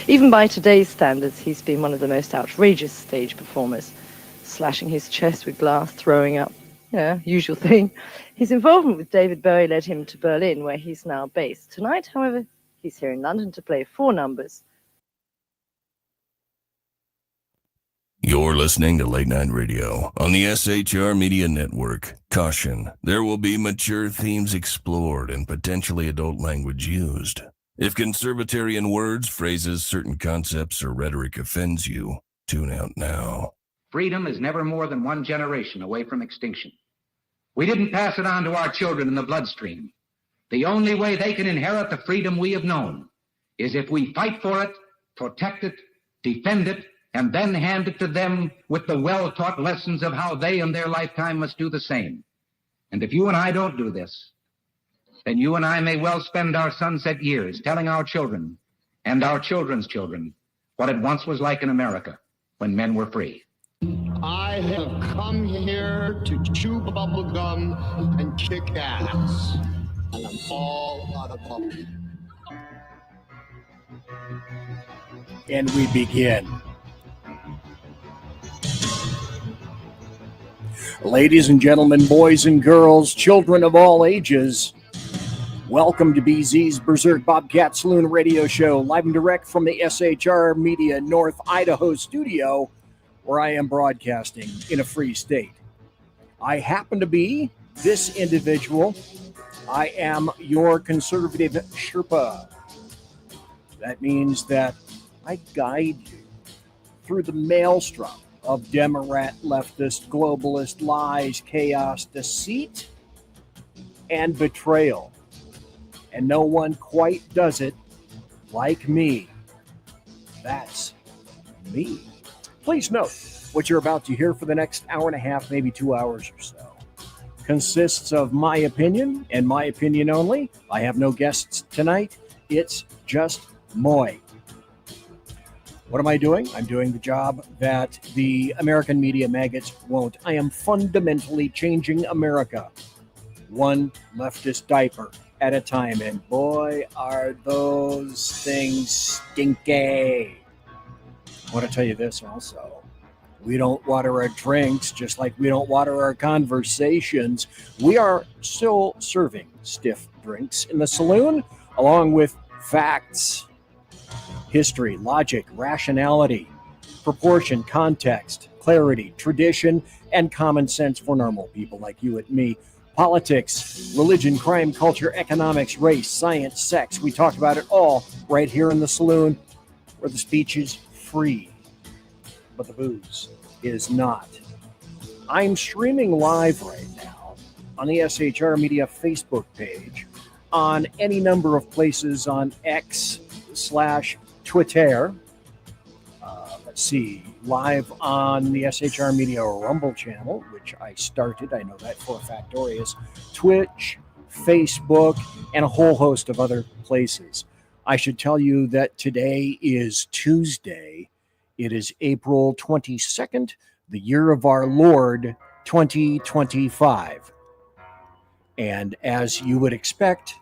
Even by today's standards, he's been one of the most outrageous stage performers, slashing his chest with glass, throwing up, usual thing. His involvement with David Bowie led him to Berlin, where he's now based. Tonight, however, he's here in London to play 4 numbers. You're listening to Late Night Radio on the SHR Media Network. Caution, there will be mature themes explored and potentially adult language used. If conservatarian words, phrases, certain concepts, or rhetoric offends you, tune out now. Freedom is never more than one generation away from extinction. We didn't pass it on to our children in the bloodstream. The only way they can inherit the freedom we have known is if we fight for it, protect it, defend it, and then hand it to them with the well-taught lessons of how they in their lifetime must do the same. And if you and I don't do this, then you and I may well spend our sunset years telling our children and our children's children what it once was like in America when men were free. I have come here to chew bubble gum and kick ass. And I'm all out of bubble. And we begin. Ladies and gentlemen, boys and girls, children of all ages, welcome to BZ's Berserk Bobcat Saloon radio show, live and direct from the SHR Media North Idaho studio, where I am broadcasting in a free state. I happen to be this individual. I am your conservative Sherpa. That means that I guide you through the maelstrom of Demorat, leftist, globalist lies, chaos, deceit, and betrayal. And no one quite does it like me. That's me. Please note, what you're about to hear for the next hour and a half, maybe 2 hours or so, consists of my opinion and my opinion only. I have no guests tonight. It's just moi. What am I doing? I'm doing the job that the American media maggots won't. I am fundamentally changing America, one leftist diaper at a time. And boy, are those things stinky. I want to tell you this also. We don't water our drinks just like we don't water our conversations. We are still serving stiff drinks in the saloon, along with facts, history, logic, rationality, proportion, context, clarity, tradition, and common sense for normal people like you and me. Politics, religion, crime, culture, economics, race, science, sex. We talk about it all right here in the saloon, where the speech is free, but the booze is not. I'm streaming live right now on the SHR Media Facebook page, on any number of places on X/Twitter. Let's see, live on the SHR Media Rumble channel, which I started. I know that for a factorious. Twitch, Facebook, and a whole host of other places. I should tell you that today is Tuesday. It is April 22nd, the year of our Lord, 2025. And as you would expect,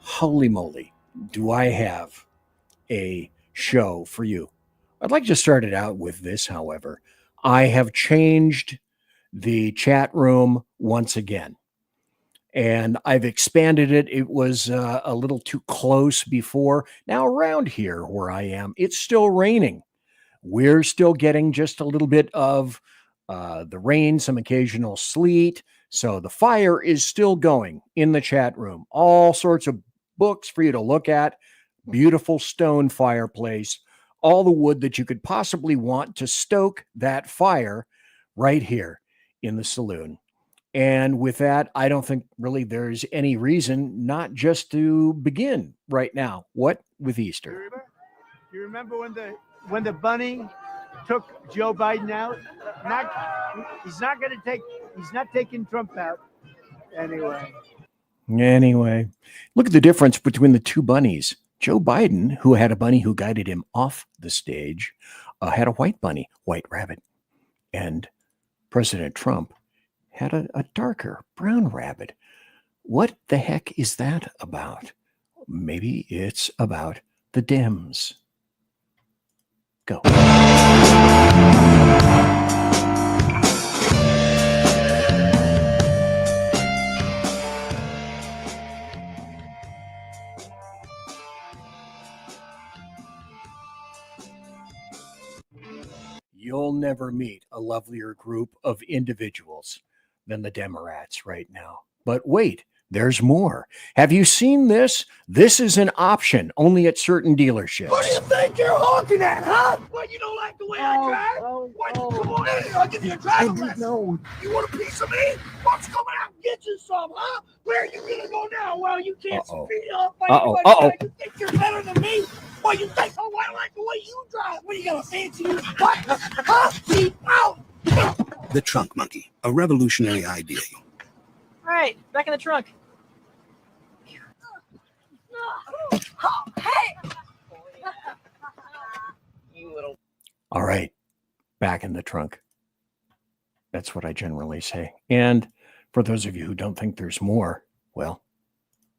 holy moly, do I have a show for you. I'd like to start it out with this, however. I have changed the chat room once again, and I've expanded it. It was a little too close before. Now around here where I am, it's still raining. We're still getting just a little bit of the rain, some occasional sleet. So the fire is still going in the chat room. All sorts of books for you to look at. Beautiful stone fireplace. All the wood that you could possibly want to stoke that fire right here in the saloon. And with that, I don't think really there's any reason not just to begin right now. What with Easter? You remember when the bunny took Joe Biden out? He's not taking Trump out Anyway, look at the difference between the two bunnies. Joe Biden, who had a bunny who guided him off the stage, had a white bunny, White Rabbit. And President Trump had a darker brown rabbit. What the heck is that about? Maybe it's about the Dems. you'll never meet a lovelier group of individuals than the Demorats right now. But wait, there's more. Have you seen this? This is an option only at certain dealerships. What do you think you're honking at, huh? What, you don't like the way I drive? Come on in here, I'll give you a driving lesson. No. You want a piece of me? Why don't you come out and get you some, huh? Where are you gonna go now? Well, you can't speed up. You think you're better than me? What, you think, oh, I don't like the way you drive. What, are you gonna fancy you? What? Huh? Keep out. The trunk monkey, a revolutionary idea. All right, back in the trunk. Hey! You little. All right, back in the trunk. That's what I generally say. And for those of you who don't think there's more, well,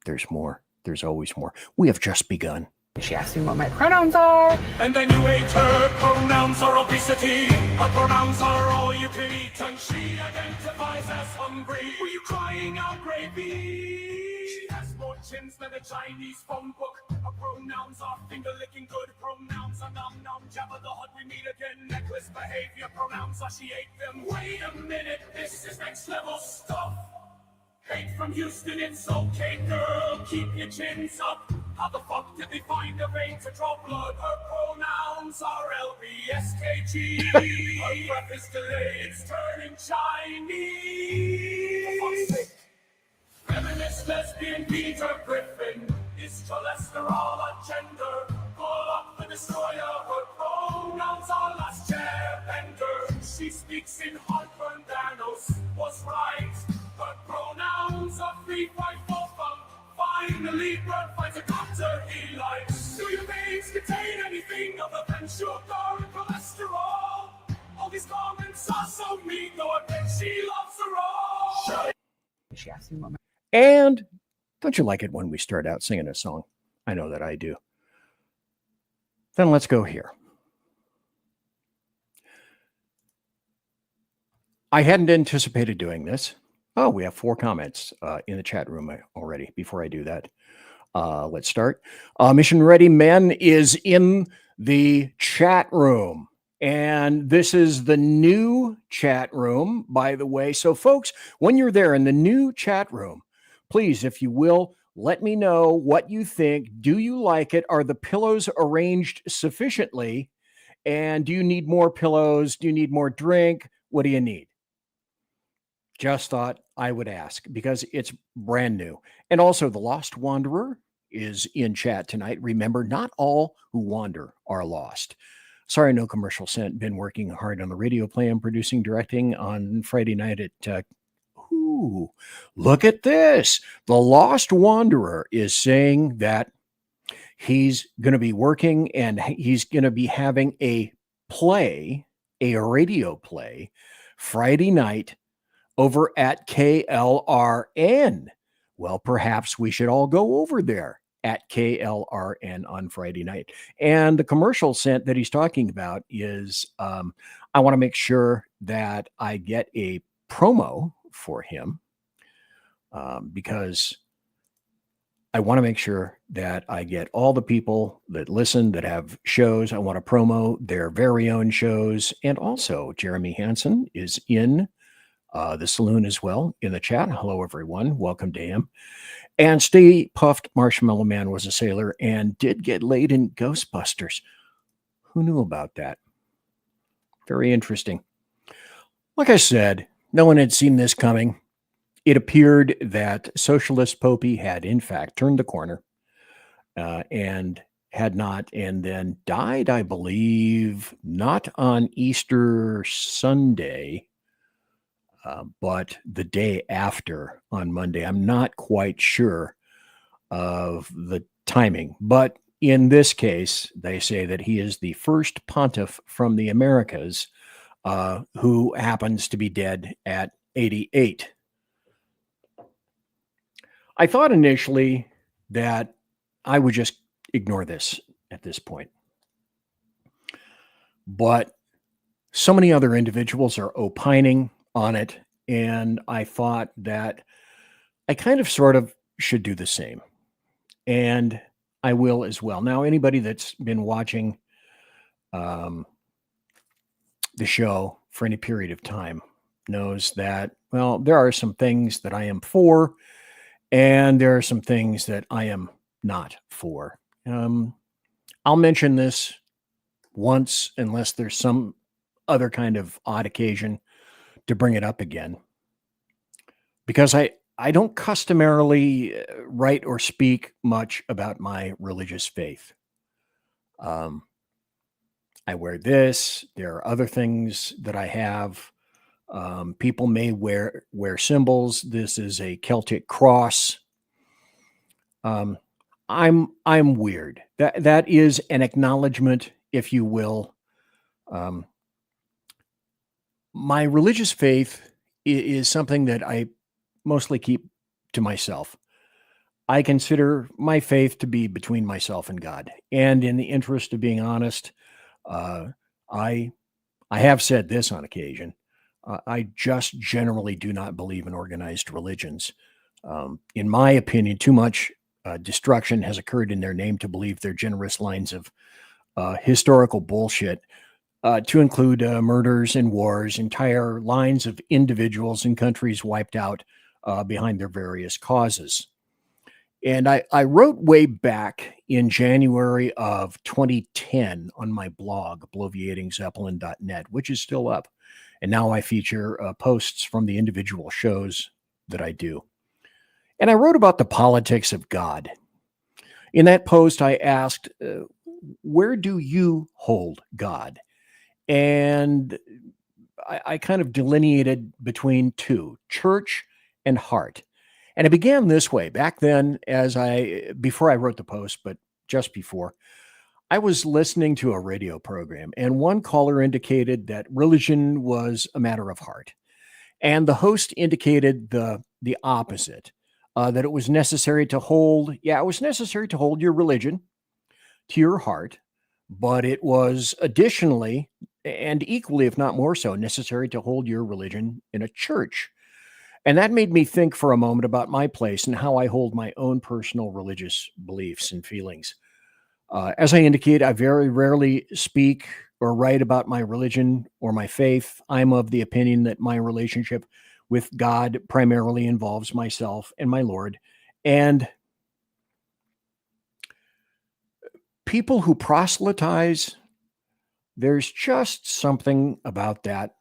there's more. There's always more. We have just begun. She asked me what my pronouns are. And then you ate her pronouns are obesity. Her pronouns are all you can eat. And she identifies as hungry. Were you crying out gravy? She has more chins than a Chinese phone book. Her pronouns are finger-licking good. Pronouns are nom-nom, Jabba the Hutt, we meet again. Necklace behavior, pronouns are she ate them. Wait a minute, this is next-level stuff. Hate from Houston, it's okay, girl, keep your chins up. How the fuck did they find a vein to draw blood? Her pronouns are LBSKG. Her breath is delayed, it's turning Chinese. For fuck's sake. Feminist, lesbian, Peter Griffin. Is cholesterol a gender? Pull up the destroyer, her pronouns are last chair bender. She speaks in heartburn, Thanos was right. Her pronouns are 3.4 funk. Finally, Brad finds a doctor he likes. Do your veins contain anything other than sugar and cholesterol? All these comments are so mean, though I bet she loves her all. She asked me what my. And don't you like it when we start out singing a song? I know that I do. Then let's go here. I hadn't anticipated doing this. Oh, we have 4 comments in the chat room already. Before I do that, let's start. Mission Ready Men is in the chat room. And this is the new chat room, by the way. So, folks, when you're there in the new chat room, please, if you will, let me know what you think. Do you like it? Are the pillows arranged sufficiently? And do you need more pillows? Do you need more drink? What do you need? Just thought I would ask because it's brand new. And also, the Lost Wanderer is in chat tonight. Remember, not all who wander are lost. Sorry, no commercial sent. Been working hard on the radio play I'm producing, directing on Friday night at ooh, look at this. The Lost Wanderer is saying that he's going to be working and he's going to be having a radio play, Friday night over at KLRN. Well, perhaps we should all go over there at KLRN on Friday night. And the commercial sent that he's talking about is I want to make sure that I get a promo for him because I want to make sure that I get all the people that listen, that have shows. I want to promo their very own shows. And also Jeremy Hansen is in the Saloon as well in the chat. Hello, everyone. Welcome to him. And Stay Puffed Marshmallow Man was a sailor and did get laid in Ghostbusters. Who knew about that? Very interesting. Like I said, no one had seen this coming. It appeared that Socialist Popey had, in fact, turned the corner and had not, and then died, I believe, not on Easter Sunday, but the day after on Monday. I'm not quite sure of the timing, but in this case, they say that he is the first pontiff from the Americas who happens to be dead at 88. I thought initially that I would just ignore this at this point. But so many other individuals are opining on it, and I thought that I kind of sort of should do the same. And I will as well. Now, anybody that's been watching the show for any period of time knows that, well, there are some things that I am for, and there are some things that I am not for. I'll mention this once unless there's some other kind of odd occasion to bring it up again. Because I don't customarily write or speak much about my religious faith. I wear this. There are other things that I have. People may wear symbols. This is a Celtic cross. I'm weird. That is an acknowledgement, if you will. My religious faith is something that I mostly keep to myself. I consider my faith to be between myself and God. And in the interest of being honest, I have said this on occasion. I just generally do not believe in organized religions. In my opinion, too much destruction has occurred in their name to believe their generous lines of historical bullshit, to include murders and wars, entire lines of individuals and countries wiped out behind their various causes. And I wrote way back in January of 2010 on my blog, bloviatingzeppelin.net, which is still up. And now I feature posts from the individual shows that I do. And I wrote about the politics of God. In that post, I asked, where do you hold God? And I kind of delineated between two, church and heart. And it began this way. Back then, before I wrote the post, but just before, I was listening to a radio program, and one caller indicated that religion was a matter of heart. And the host indicated the opposite, that it was necessary to hold your religion to your heart, but it was additionally, and equally, if not more so, necessary to hold your religion in a church. And that made me think for a moment about my place and how I hold my own personal religious beliefs and feelings. As I indicate, I very rarely speak or write about my religion or my faith. I'm of the opinion that my relationship with God primarily involves myself and my Lord. And people who proselytize, there's just something about that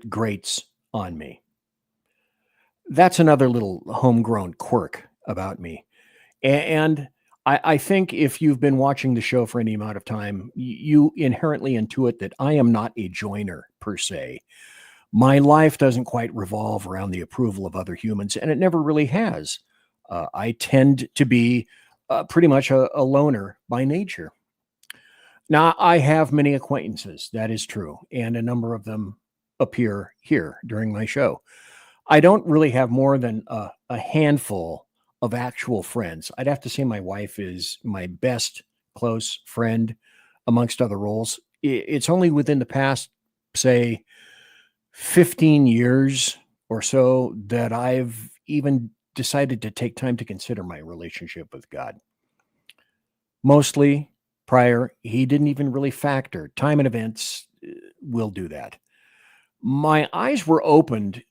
grates on me. That's another little homegrown quirk about me. And I think if you've been watching the show for any amount of time, you inherently intuit that I am not a joiner per se. My life doesn't quite revolve around the approval of other humans, and it never really has. I tend to be pretty much a loner by nature. Now, I have many acquaintances, that is true, and a number of them appear here during my show. I don't really have more than a handful of actual friends. I'd have to say my wife is my best close friend amongst other roles. It's only within the past, say, 15 years or so that I've even decided to take time to consider my relationship with God. Mostly prior, he didn't even really factor. Time and events will do that. My eyes were opened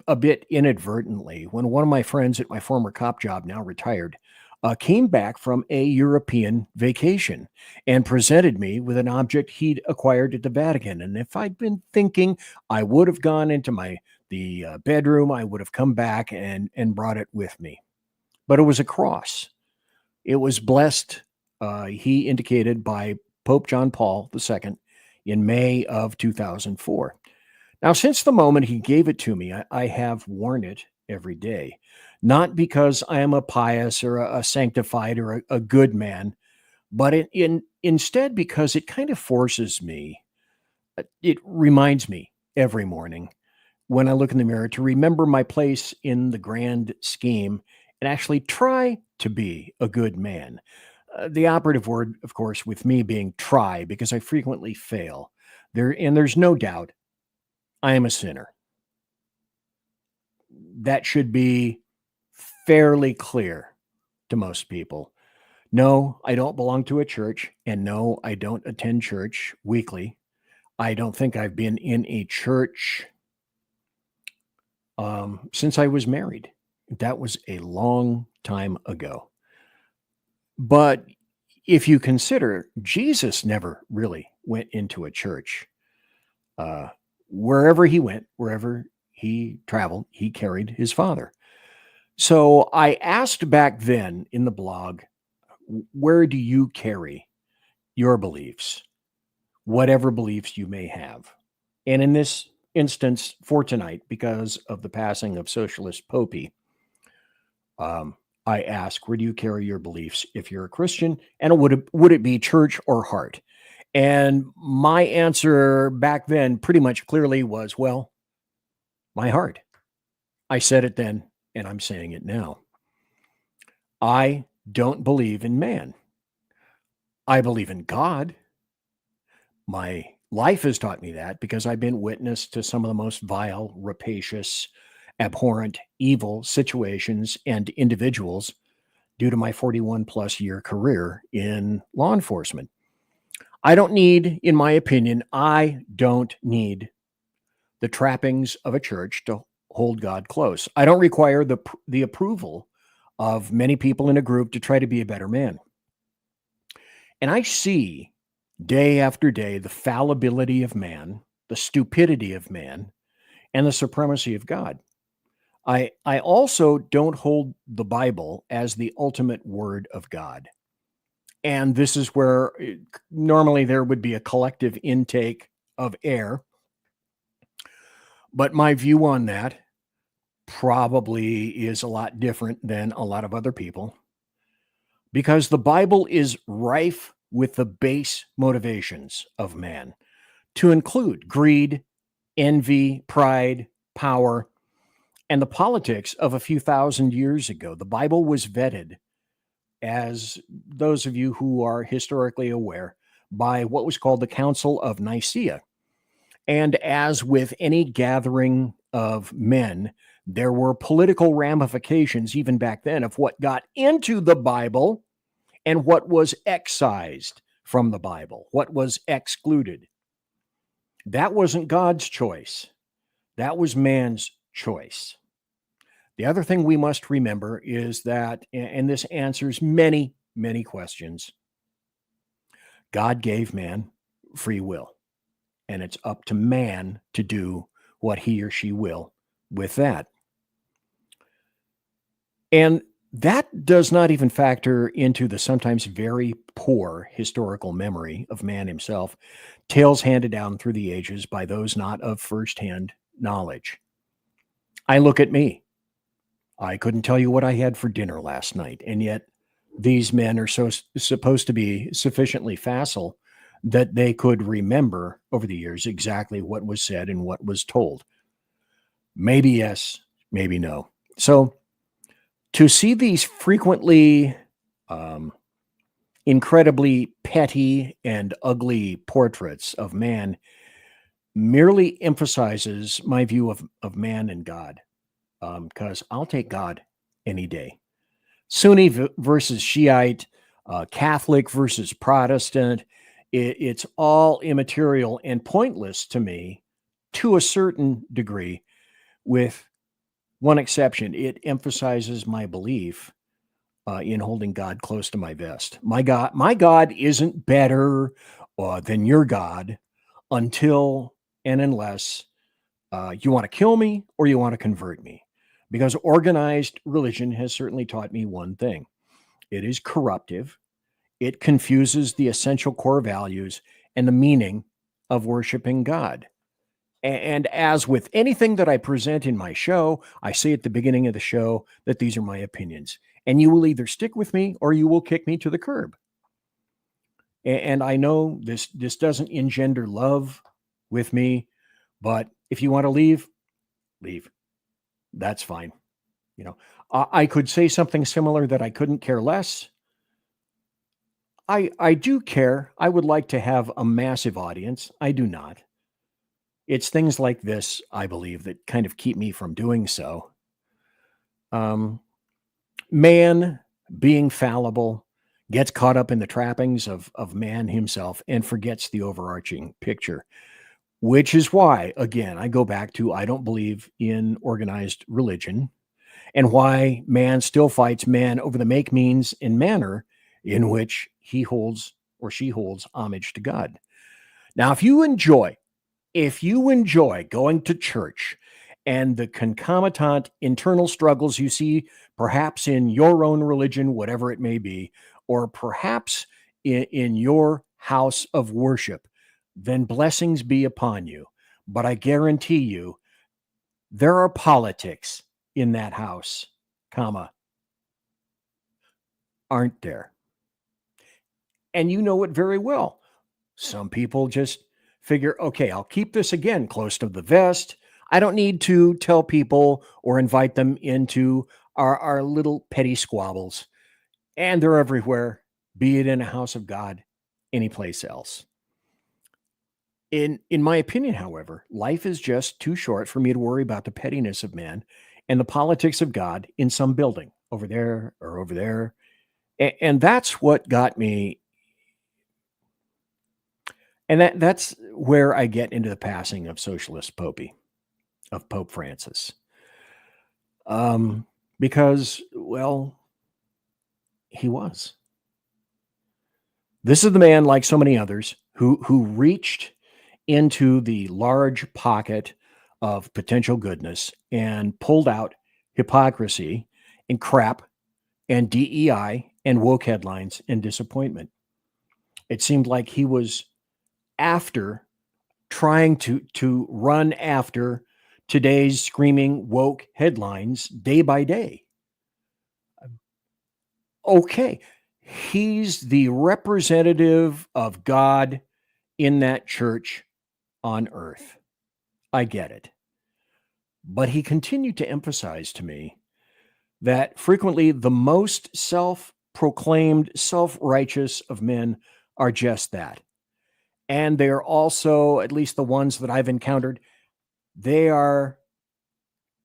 a bit inadvertently when one of my friends at my former cop job, now retired, came back from a European vacation and presented me with an object he'd acquired at the Vatican. And if I'd been thinking, I would have gone into the bedroom, I would have come back and brought it with me. But it was a cross. It was blessed, he indicated, by Pope John Paul II in May of 2004. Now, since the moment he gave it to me, I have worn it every day, not because I am a pious or a sanctified or a good man, but instead because it kind of forces me, it reminds me every morning when I look in the mirror to remember my place in the grand scheme and actually try to be a good man. The operative word, of course, with me being try, because I frequently fail. There's no doubt I am a sinner. That should be fairly clear to most people. No, I don't belong to a church, and no, I don't attend church weekly. I don't think I've been in a church since I was married. That was a long time ago. But if you consider, Jesus never really went into a church. Wherever he went, wherever he traveled, he carried his Father. So I asked back then in the blog, where do you carry your beliefs? Whatever beliefs you may have. And in this instance for tonight, because of the passing of Socialist Popey, I ask, where do you carry your beliefs if you're a Christian? And would it be church or heart? And my answer back then pretty much clearly was, well, my heart. I said it then, and I'm saying it now. I don't believe in man. I believe in God. My life has taught me that because I've been witness to some of the most vile, rapacious, abhorrent, evil situations and individuals due to my 41 plus year career in law enforcement. I don't need, in my opinion, I don't need the trappings of a church to hold God close. I don't require the approval of many people in a group to try to be a better man. And I see day after day the fallibility of man, the stupidity of man, and the supremacy of God. I also don't hold the Bible as the ultimate word of God. And this is where normally there would be a collective intake of air. But my view on that probably is a lot different than a lot of other people, because the Bible is rife with the base motivations of man, to include greed, envy, pride, power, and the politics of a few thousand years ago. The Bible was vetted, as those of you who are historically aware, by what was called the Council of Nicaea. And as with any gathering of men, there were political ramifications even back then of what got into the Bible and what was excised from the Bible, what was excluded. That wasn't God's choice. That was man's choice. The other thing we must remember is that, and this answers many, many questions, God gave man free will, and it's up to man to do what he or she will with that. And that does not even factor into the sometimes very poor historical memory of man himself, tales handed down through the ages by those not of firsthand knowledge. I look at me. I couldn't tell you what I had for dinner last night, and yet these men are supposed to be sufficiently facile that they could remember over the years exactly what was said and what was told. Maybe yes, maybe no. So to see these frequently incredibly petty and ugly portraits of man merely emphasizes my view of man and God, because I'll take God any day. Sunni versus Shiite, Catholic versus Protestant, it's all immaterial and pointless to me to a certain degree, with one exception. It emphasizes my belief in holding God close to my vest. My God isn't better than your God until and unless you want to kill me or you want to convert me. Because organized religion has certainly taught me one thing. It is corruptive. It confuses the essential core values and the meaning of worshiping God. And as with anything that I present in my show, I say at the beginning of the show that these are my opinions. And you will either stick with me or you will kick me to the curb. And I know this doesn't engender love with me, but if you want to leave, leave. That's fine. You know, I could say something similar, that I couldn't care less. I do care. I would like to have a massive audience. I do not. It's things like this, I believe, that kind of keep me from doing so. Man, being fallible, gets caught up in the trappings of man himself and forgets the overarching picture. which is why, again, I go back to I don't believe in organized religion, and why man still fights man over the make, means, and manner in which he holds or she holds homage to God. Now, if you enjoy going to church and the concomitant internal struggles you see perhaps in your own religion, whatever it may be, or perhaps in your house of worship, then blessings be upon you. But I guarantee you, there are politics in that house, aren't there? And you know it very well. Some people just figure, okay, I'll keep this again close to the vest. I don't need to tell people or invite them into our little petty squabbles. And they're everywhere, be it in a house of God, anyplace else. In my opinion, however, life is just too short for me to worry about the pettiness of man and the politics of God in some building over there or over there. And that's what got me. And that's where I get into the passing of Socialist Popey, of Pope Francis. Because, well, he was. This is the man, like so many others, who reached into the large pocket of potential goodness and pulled out hypocrisy and crap and DEI and woke headlines and disappointment. It seemed like he was after trying to run after today's screaming woke headlines day by day. Okay, he's the representative of God in that church on earth. I get it. But he continued to emphasize to me that frequently the most self-proclaimed, self-righteous of men are just that. And they're also, at least the ones that I've encountered, they are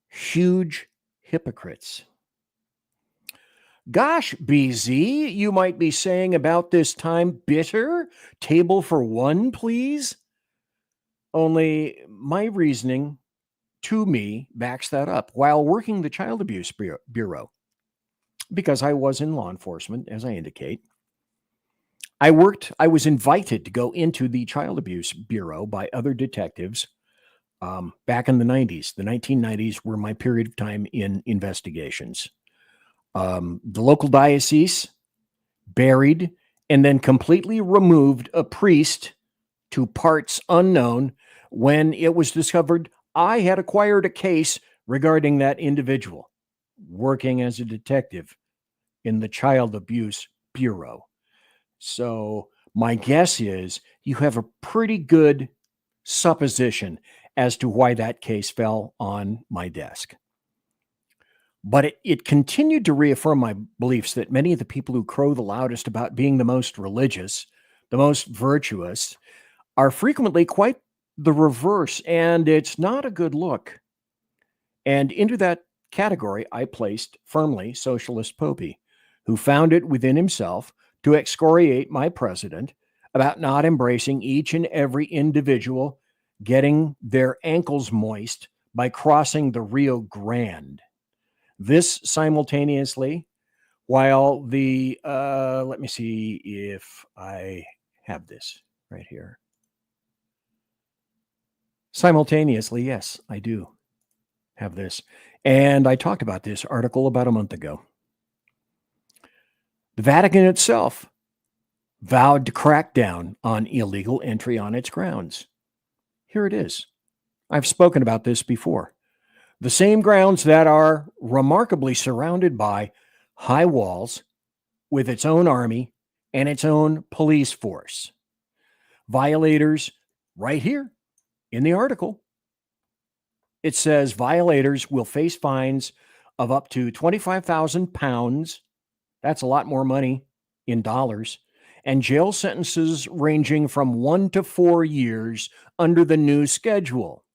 huge hypocrites. Gosh, BZ, you might be saying about this time, bitter? Table for one, please? Only my reasoning to me backs that up. While working the Child Abuse Bureau, because I was in law enforcement, as I indicate, I was invited to go into the Child Abuse Bureau by other detectives back in the 90s. The 1990s were my period of time in investigations. The local diocese buried and then completely removed a priest to parts unknown when it was discovered I had acquired a case regarding that individual working as a detective in the Child Abuse Bureau. So my guess is you have a pretty good supposition as to why that case fell on my desk. But it continued to reaffirm my beliefs that many of the people who crow the loudest about being the most religious, the most virtuous, are frequently quite the reverse, and it's not a good look. And into that category, I placed firmly Socialist Popey, who found it within himself to excoriate my president about not embracing each and every individual getting their ankles moist by crossing the Rio Grande. This simultaneously, while the, let me see if I have this right here. Simultaneously, yes, I do have this. And I talked about this article about a month ago. The Vatican itself vowed to crack down on illegal entry on its grounds. Here it is. I've spoken about this before. The same grounds that are remarkably surrounded by high walls with its own army and its own police force. Violators, right here in the article, it says violators will face fines of up to 25,000 pounds. That's a lot more money in dollars. And jail sentences ranging from 1 to 4 years under the new schedule.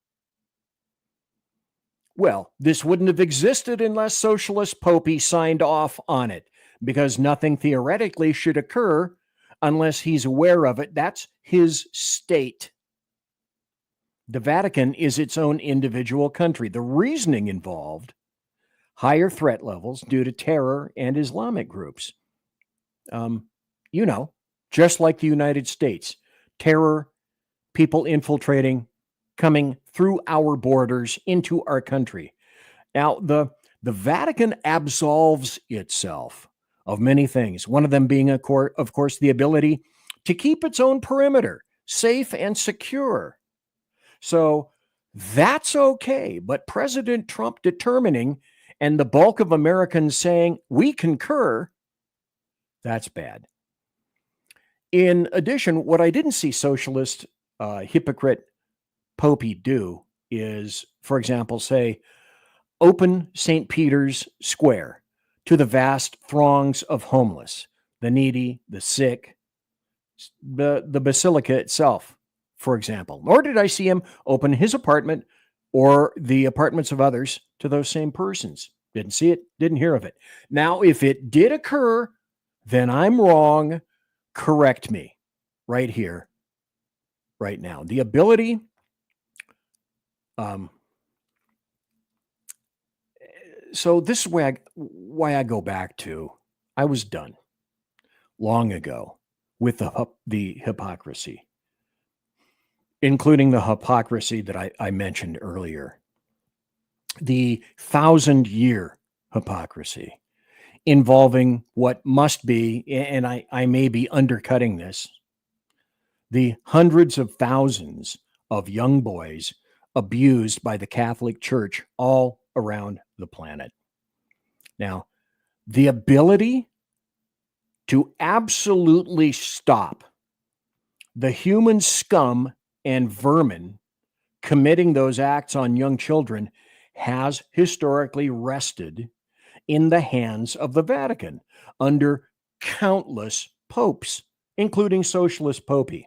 Well, this wouldn't have existed unless Socialist Popey signed off on it, because nothing theoretically should occur unless he's aware of it. That's his state. The Vatican is its own individual country. The reasoning involved higher threat levels due to terror and Islamic groups. Just like the United States, terror, people infiltrating, coming through our borders into our country. Now, the Vatican absolves itself of many things, one of them being, of course, the ability to keep its own perimeter safe and secure. So that's okay. But President Trump determining and the bulk of Americans saying we concur, that's bad. In addition, what I didn't see socialist hypocrite Popey do is, for example, say, open St. Peter's Square to the vast throngs of homeless, the needy, the sick, the basilica itself, for example. Nor did I see him open his apartment or the apartments of others to those same persons. Didn't see it, didn't hear of it. Now, if it did occur, then I'm wrong. Correct me right here, right now. The ability, so this is why I go back to, I was done long ago with the hypocrisy, including the hypocrisy that I mentioned earlier, the 1,000-year hypocrisy involving what must be, and I may be undercutting this, the hundreds of thousands of young boys abused by the Catholic Church all around the planet. Now, the ability to absolutely stop the human scum and vermin committing those acts on young children has historically rested in the hands of the Vatican under countless popes, including Socialist Popey.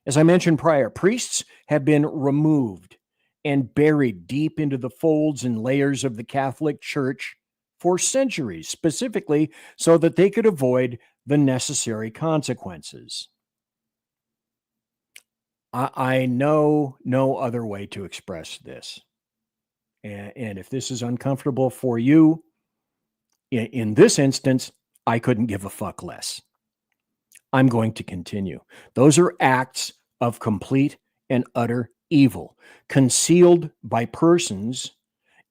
As I mentioned prior, priests have been removed and buried deep into the folds and layers of the Catholic Church for centuries, specifically so that they could avoid the necessary consequences. I know no other way to express this. And if this is uncomfortable for you, in this instance, I couldn't give a fuck less. I'm going to continue. Those are acts of complete and utter evil, concealed by persons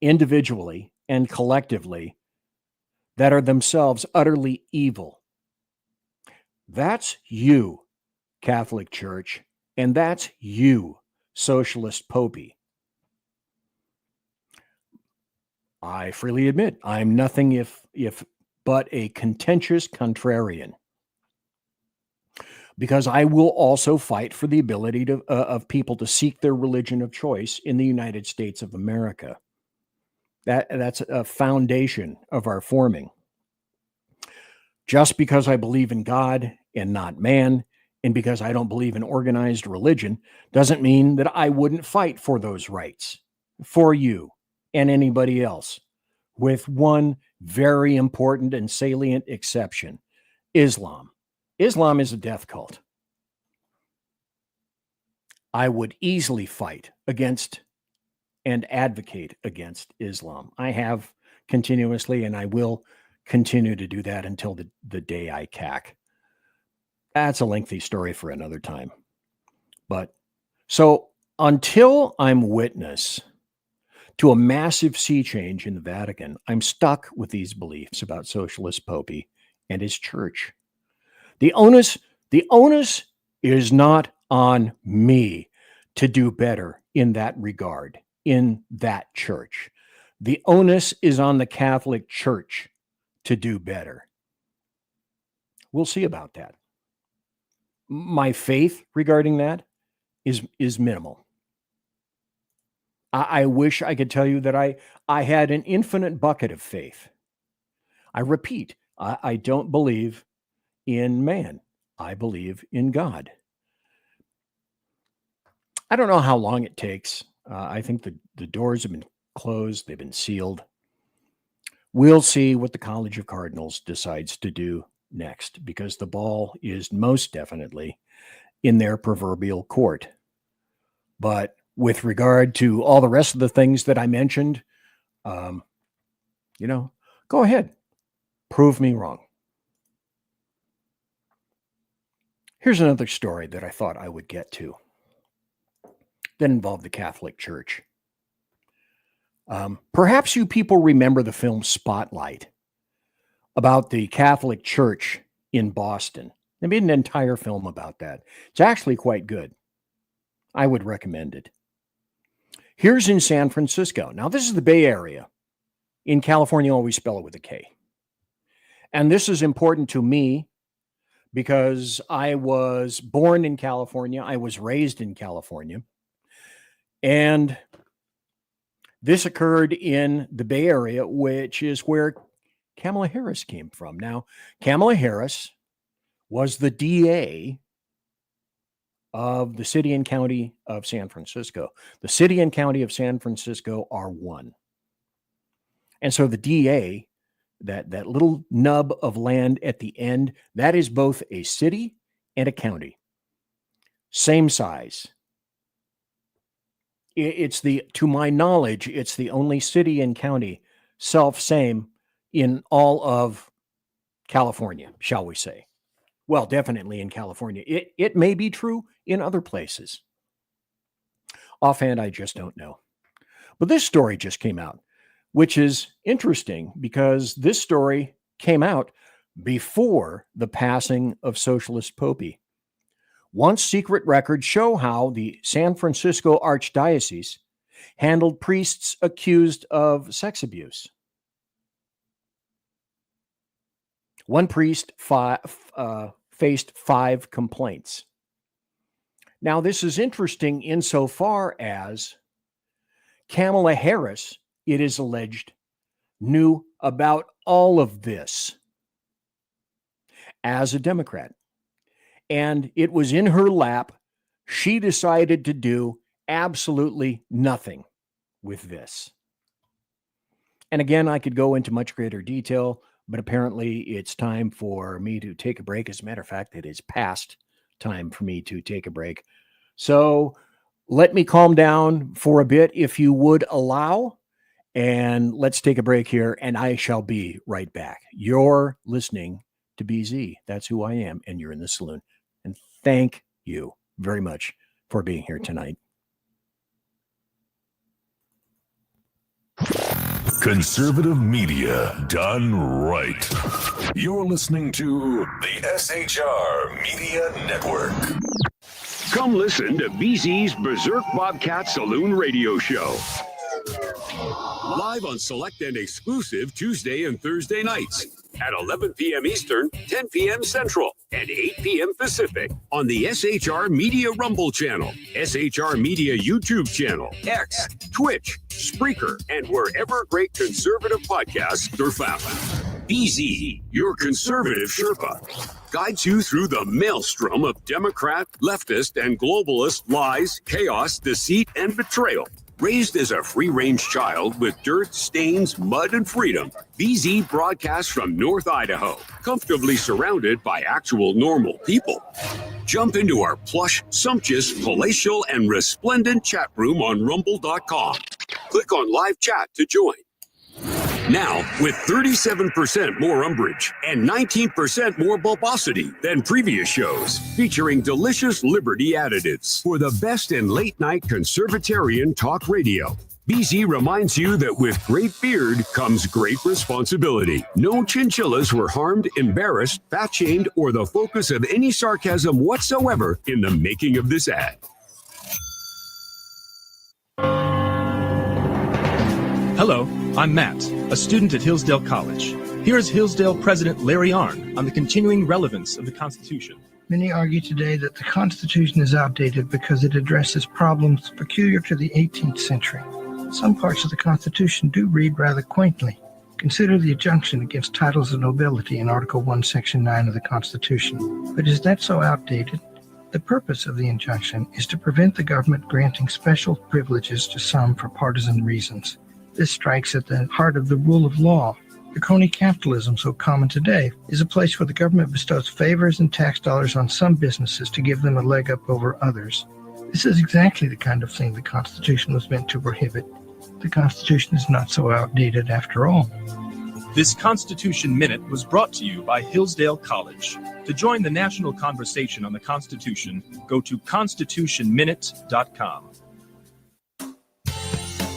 individually and collectively that are themselves utterly evil. That's you, Catholic Church, and that's you, Socialist Popey. I freely admit I'm nothing if but a contentious contrarian, because I will also fight for the ability of people to seek their religion of choice in the United States of America. That's a foundation of our forming. Just because I believe in God and not man, and because I don't believe in organized religion, doesn't mean that I wouldn't fight for those rights for you and anybody else, with one very important and salient exception: Islam. Islam is a death cult. I would easily fight against and advocate against Islam. I have continuously, and I will continue to do that until the day I cack. That's a lengthy story for another time. But so until I'm witness to a massive sea change in the Vatican, I'm stuck with these beliefs about Socialist Popey and his church. The onus is not on me to do better in that regard, in that church. The onus is on the Catholic Church to do better. We'll see about that. My faith regarding that is minimal. I wish I could tell you that I had an infinite bucket of faith. I repeat, I don't believe in man. I believe in God. I don't know how long it takes. I think the doors have been closed. They've been sealed. We'll see what the College of Cardinals decides to do next, because the ball is most definitely in their proverbial court. But with regard to all the rest of the things that I mentioned, go ahead. Prove me wrong. Here's another story that I thought I would get to that involved the Catholic Church. Perhaps you people remember the film Spotlight about the Catholic Church in Boston. They made an entire film about that. It's actually quite good. I would recommend it. Here's in San Francisco. Now, this is the Bay Area. In California, always spell it with a K. And this is important to me because I was born in California. I was raised in California. And this occurred in the Bay Area, which is where Kamala Harris came from. Now, Kamala Harris was the DA of the city and county of San Francisco. The city and county of San Francisco are one. And so the DA, that little nub of land at the end, that is both a city and a county. Same size. To my knowledge, it's the only city and county self-same in all of California, shall we say. Well, definitely in California. It may be true in other places. Offhand, I just don't know. But this story just came out, which is interesting because this story came out before the passing of Socialist Popey. Once secret records show how the San Francisco Archdiocese handled priests accused of sex abuse. One priest faced 5 complaints. Now, this is interesting insofar as Kamala Harris, it is alleged, knew about all of this as a Democrat. And it was in her lap. She decided to do absolutely nothing with this. And again, I could go into much greater detail, but apparently it's time for me to take a break. As a matter of fact, it is past time for me to take a break. So let me calm down for a bit, if you would allow, and let's take a break here, and I shall be right back. You're listening to BZ. That's who I am, and you're in the saloon. And thank you very much for being here tonight. Conservative media done right. You're listening to the SHR Media Network. Come listen to BZ's Berserk Bobcat Saloon radio show. Live on select and exclusive Tuesday and Thursday nights at 11 p.m. Eastern, 10 p.m. Central, and 8 p.m. Pacific on the SHR Media Rumble channel, SHR Media YouTube channel, X, Twitch, Spreaker, and wherever great conservative podcasts are found. BZ, your conservative Sherpa, guides you through the maelstrom of Democrat, leftist, and globalist lies, chaos, deceit, and betrayal. Raised as a free-range child with dirt, stains, mud, and freedom, BZ broadcasts from North Idaho, comfortably surrounded by actual normal people. Jump into our plush, sumptuous, palatial, and resplendent chat room on rumble.com. Click on live chat to join. Now, with 37% more umbrage and 19% more bulbosity than previous shows, featuring delicious Liberty additives for the best in late-night conservatarian talk radio. BZ reminds you that with great beard comes great responsibility. No chinchillas were harmed, embarrassed, fat-shamed, or the focus of any sarcasm whatsoever in the making of this ad. Hello, I'm Matt, a student at Hillsdale College. Here's Hillsdale President Larry Arnn on the continuing relevance of the Constitution. Many argue today that the Constitution is outdated because it addresses problems peculiar to the 18th century. Some parts of the Constitution do read rather quaintly. Consider the injunction against titles of nobility in Article 1, Section 9 of the Constitution. But is that so outdated? The purpose of the injunction is to prevent the government granting special privileges to some for partisan reasons. This strikes at the heart of the rule of law. The crony capitalism so common today is a place where the government bestows favors and tax dollars on some businesses to give them a leg up over others. This is exactly the kind of thing the Constitution was meant to prohibit. The Constitution is not so outdated after all. This Constitution Minute was brought to you by Hillsdale College. To join the national conversation on the Constitution, go to constitutionminute.com.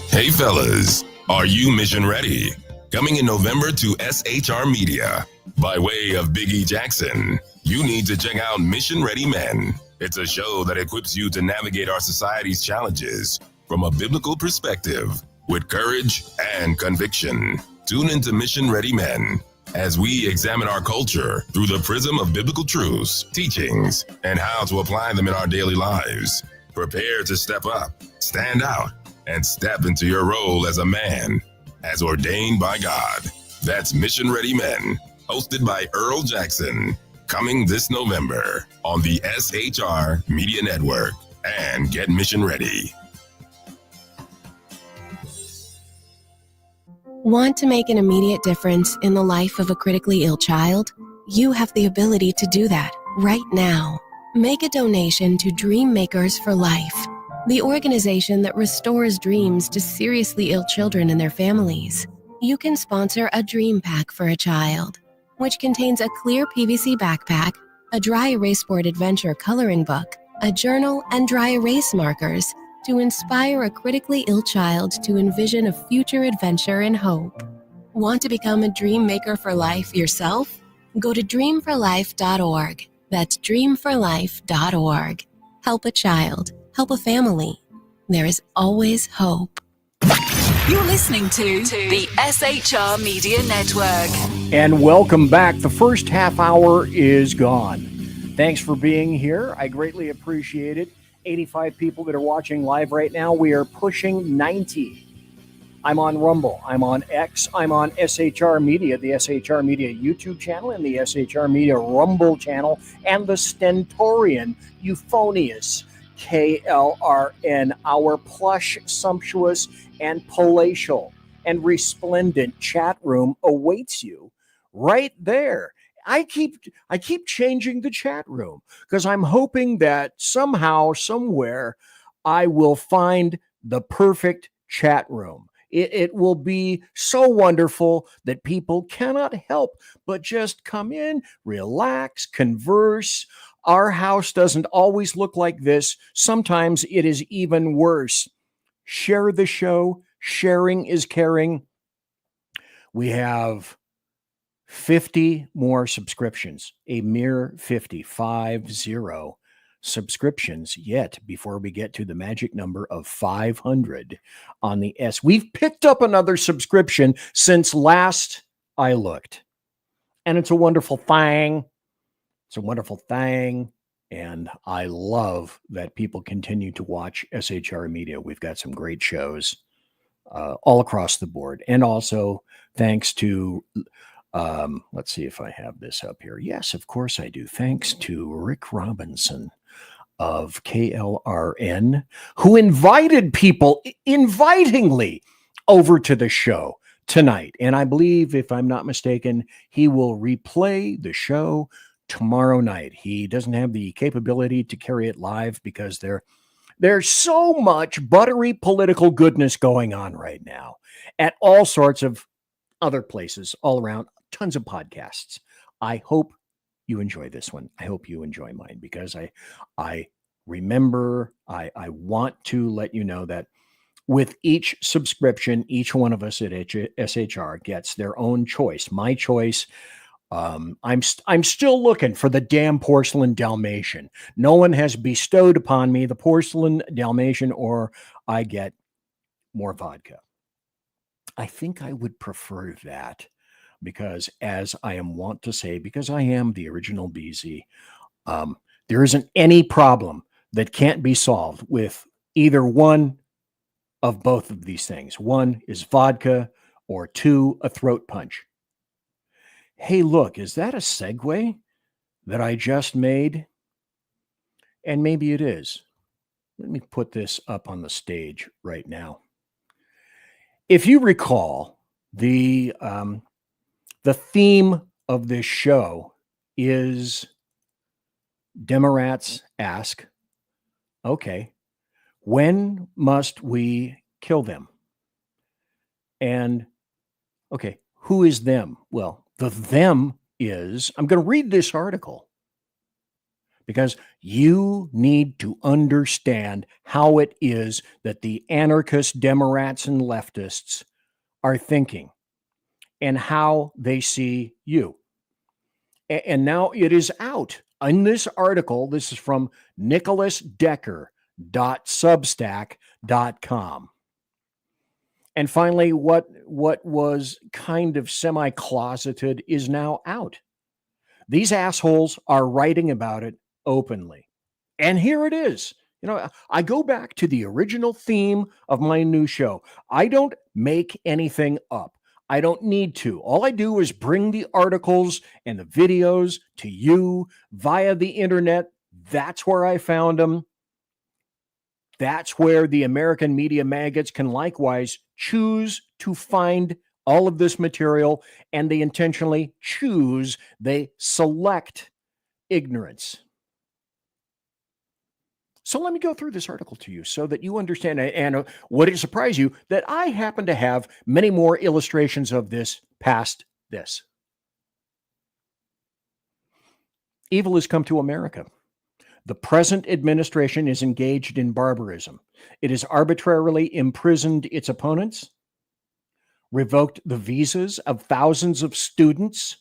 Hey fellas, are you mission ready? Coming in November to SHR Media. By way of Big E Jackson, you need to check out Mission Ready Men. It's a show that equips you to navigate our society's challenges from a biblical perspective with courage and conviction. Tune into Mission Ready Men as we examine our culture through the prism of biblical truths, teachings, and how to apply them in our daily lives. Prepare to step up, stand out, and step into your role as a man, as ordained by God. That's Mission Ready Men, hosted by Earl Jackson, coming this November on the SHR Media Network. And get mission ready. Want to make an immediate difference in the life of a critically ill child? You have the ability to do that right now. Make a donation to Dream Makers for Life, the organization that restores dreams to seriously ill children and their families. You can sponsor a dream pack for a child, which contains a clear PVC backpack, a dry erase board adventure coloring book, a journal, and dry erase markers to inspire a critically ill child to envision a future adventure and hope. Want to become a dream maker for life yourself? Go to dreamforlife.org. That's dreamforlife.org. Help a child. Help a family. There is always hope. You're listening to the SHR Media Network. And welcome back. The first half hour is gone. Thanks for being here. I greatly appreciate it. 85 people that are watching live right now. We are pushing 90. I'm on Rumble. I'm on X. I'm on SHR Media, the SHR Media YouTube channel, and the SHR Media Rumble channel, and the Stentorian Euphonious KLRN, our plush, sumptuous, and palatial and resplendent chat room awaits you right there. I keep changing the chat room because I'm hoping that somehow, somewhere, I will find the perfect chat room. It will be so wonderful that people cannot help but just come in, relax, converse. Our house doesn't always look like this. Sometimes it is even worse. Share the show. Sharing is caring. We have 50 more subscriptions, a mere 50 subscriptions yet before we get to the magic number of 500 on the S. We've picked up another subscription since last I looked, and it's a wonderful thing. It's a wonderful thing, and I love that people continue to watch SHR Media. We've got some great shows all across the board, and also thanks to let's see if I have this up here. Yes, of course I do. Thanks to Rick Robinson of KLRN, who invited people invitingly over to the show tonight. And I believe, if I'm not mistaken, he will replay the show tomorrow night. He doesn't have the capability to carry it live because there's so much buttery political goodness going on right now at all sorts of other places all around. Tons of podcasts. I hope you enjoy this one. I hope you enjoy mine because I remember, I want to let you know that with each subscription, each one of us at SHR gets their own choice. My choice. I'm still looking for the damn porcelain Dalmatian. No one has bestowed upon me the porcelain Dalmatian, or I get more vodka. I think I would prefer that. Because, as I am wont to say, because I am the original BZ, there isn't any problem that can't be solved with either one of both of these things. One is vodka, or two, a throat punch. Hey, look, is that a segue that I just made? And maybe it is. Let me put this up on the stage right now. If you recall, the theme of this show is Demorats ask. Okay, When must we kill them? And, okay, who is them? Well, the them is, I'm going to read this article because you need to understand how it is that the anarchist Demorats and Leftists are thinking and how they see you. And now it is out in this article. This is from nicholasdecker.substack.com. And finally, what was kind of semi-closeted is now out. These assholes are writing about it openly. And here it is. You know, I go back to the original theme of my new show. I don't make anything up. I don't need to. All I do is bring the articles and the videos to you via the internet. That's where I found them. That's where the American media maggots can likewise choose to find all of this material, and they intentionally choose, they select ignorance. So let me go through this article to you so that you understand. And would it surprise you that I happen to have many more illustrations of this past this? Evil has come to America. The present administration is engaged in barbarism. It has arbitrarily imprisoned its opponents, revoked the visas of thousands of students,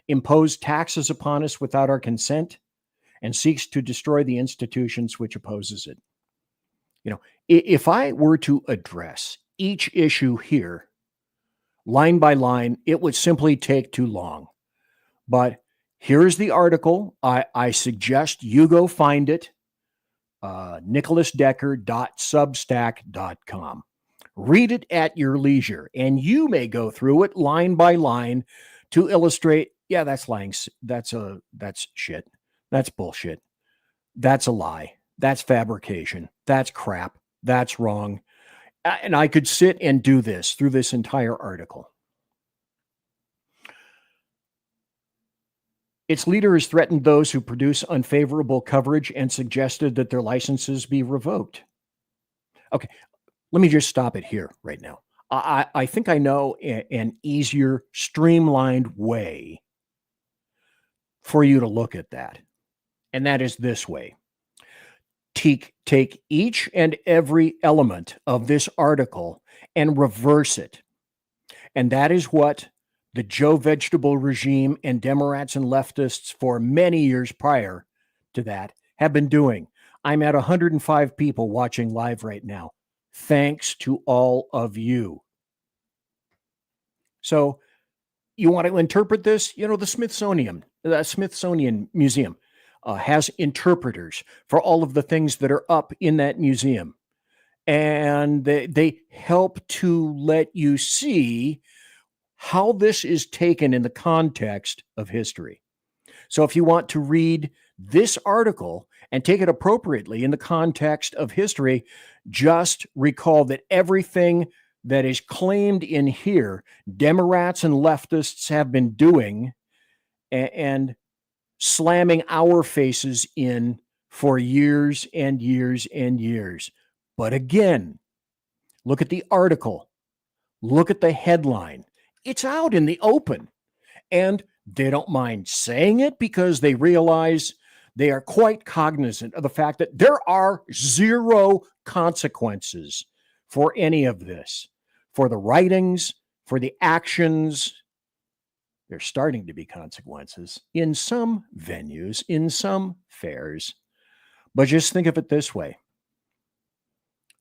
imposed taxes upon us without our consent, and seeks to destroy the institutions which opposes it. You know, if I were to address each issue here, line by line, it would simply take too long. But here's the article. I suggest you go find it, nicholasdecker.substack.com. Read it at your leisure, and you may go through it line by line to illustrate, yeah, that's lying. That's shit. That's bullshit. That's a lie. That's fabrication. That's crap. That's wrong. And I could sit and do this through this entire article. Its leader has threatened those who produce unfavorable coverage and suggested that their licenses be revoked. Okay, let me just stop it here right now. I think I know an easier, streamlined way for you to look at that. And that is this way. Take each and every element of this article and reverse it. And that is what the Joe Vegetable regime and Demorats and Leftists for many years prior to that have been doing. I'm at 105 people watching live right now. Thanks to all of you. So you want to interpret this? You know, the Smithsonian Museum has interpreters for all of the things that are up in that museum. And they help to let you see how this is taken in the context of history. So if you want to read this article and take it appropriately in the context of history, just recall that everything that is claimed in here, Demorats and Leftists have been doing and slamming our faces in for years and years and years. But again, look at the article. Look at the headline. It's out in the open. And they don't mind saying it because they realize they are quite cognizant of the fact that there are zero consequences for any of this. For the writings, for the actions, there's starting to be consequences in some venues, in some fairs. But just think of it this way.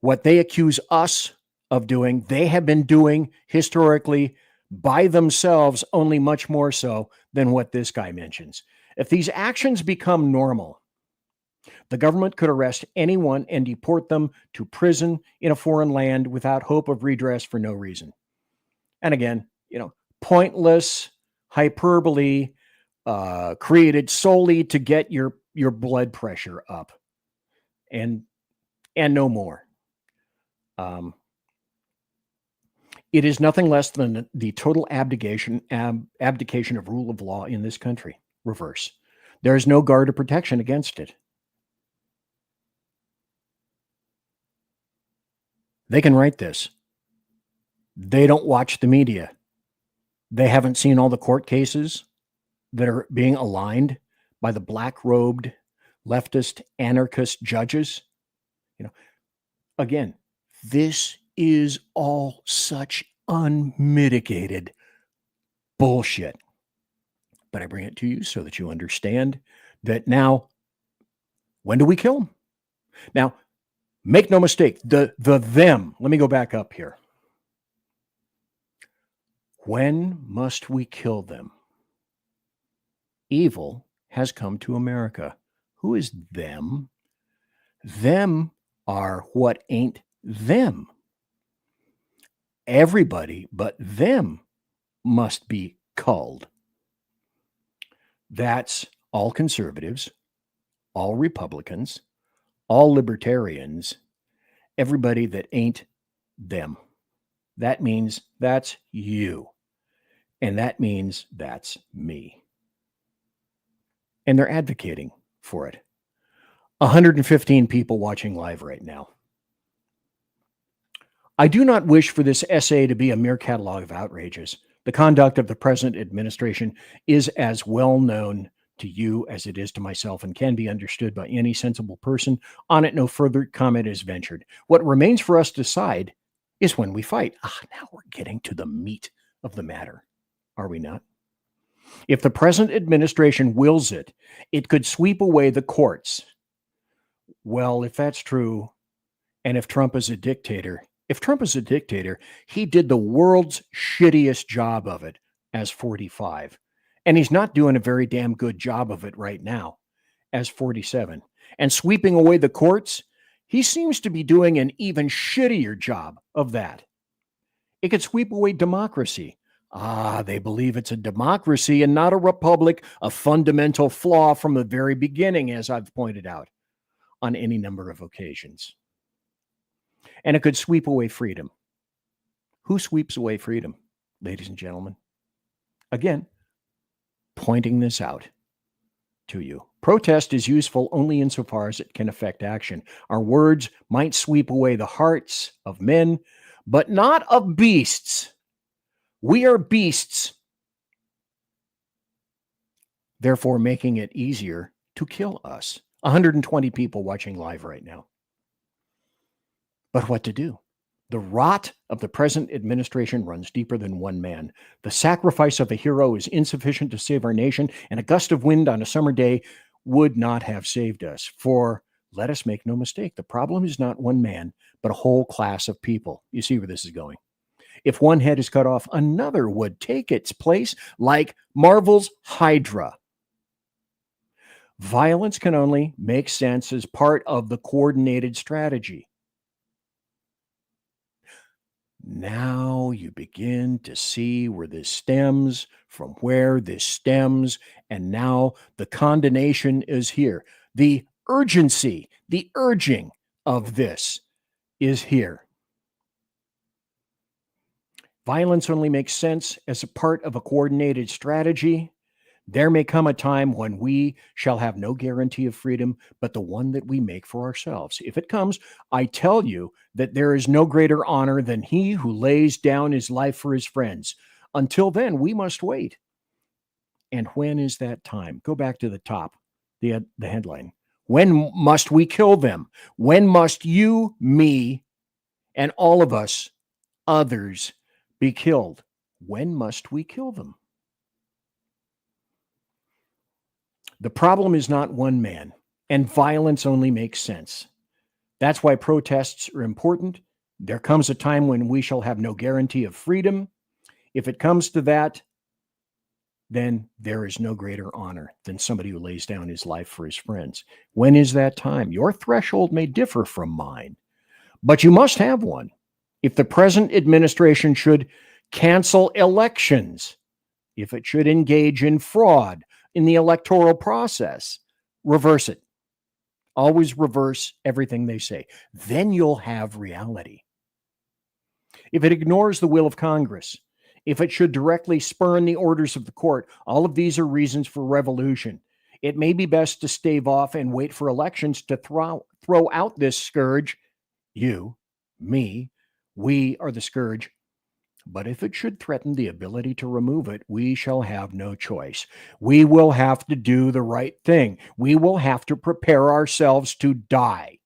What they accuse us of doing, they have been doing historically by themselves, only much more so than what this guy mentions. If these actions become normal, the government could arrest anyone and deport them to prison in a foreign land without hope of redress for no reason. And again, you know, pointless hyperbole created solely to get your blood pressure up, and no more. It is nothing less than the total abdication of rule of law in this country. Reverse. There is no guard of protection against it. They can write this. They don't watch the media. They haven't seen all the court cases that are being aligned by the black-robed, leftist, anarchist judges. Again, this is all such unmitigated bullshit. But I bring it to you so that you understand that now, when do we kill them? Now, make no mistake, the them, let me go back up here. When must we kill them? Evil has come to America. Who is them? Them are what ain't them. Everybody but them must be culled. That's all conservatives, all Republicans, all libertarians, everybody that ain't them. That means that's you. And that means that's me. And they're advocating for it. 115 people watching live right now. I do not wish for this essay to be a mere catalog of outrages. The conduct of the present administration is as well known to you as it is to myself and can be understood by any sensible person. On it, no further comment is ventured. What remains for us to decide is when we fight. Now we're getting to the meat of the matter, are we not? If the present administration wills it, it could sweep away the courts. Well, if that's true, and if Trump is a dictator, he did the world's shittiest job of it as 45. And he's not doing a very damn good job of it right now as 47. And sweeping away the courts, he seems to be doing an even shittier job of that. It could sweep away democracy. They believe it's a democracy and not a republic, a fundamental flaw from the very beginning, as I've pointed out on any number of occasions. And it could sweep away freedom. Who sweeps away freedom, ladies and gentlemen? Again, pointing this out to you. Protest is useful only insofar as it can affect action. Our words might sweep away the hearts of men, but not of beasts. We are beasts, therefore making it easier to kill us. 120 people watching live right now. But what to do? The rot of the present administration runs deeper than one man. The sacrifice of a hero is insufficient to save our nation, and a gust of wind on a summer day would not have saved us. For let us make no mistake, the problem is not one man, but a whole class of people. You see where this is going. If one head is cut off, another would take its place, like Marvel's Hydra. Violence can only make sense as part of the coordinated strategy. Now you begin to see where this stems, from where this stems, and now the condemnation is here. The urgency, the urging of this is here. Violence only makes sense as a part of a coordinated strategy. There may come a time when we shall have no guarantee of freedom, but the one that we make for ourselves. If it comes, I tell you that there is no greater honor than he who lays down his life for his friends. Until then, we must wait. And when is that time? Go back to the top, the headline. When must we kill them? When must you, me, and all of us, others, be killed? When must we kill them? The problem is not one man, and violence only makes sense. That's why protests are important. There comes a time when we shall have no guarantee of freedom. If it comes to that, then there is no greater honor than somebody who lays down his life for his friends. When is that time? Your threshold may differ from mine, but you must have one. If the present administration should cancel elections, if it should engage in fraud in the electoral process, reverse it. Always reverse everything they say. Then you'll have reality. If it ignores the will of Congress, if it should directly spurn the orders of the court, all of these are reasons for revolution. It may be best to stave off and wait for elections to throw out this scourge, you, me, We are the scourge. But if it should threaten the ability to remove it, we shall have no choice. We will have to do the right thing. We will have to prepare ourselves to die.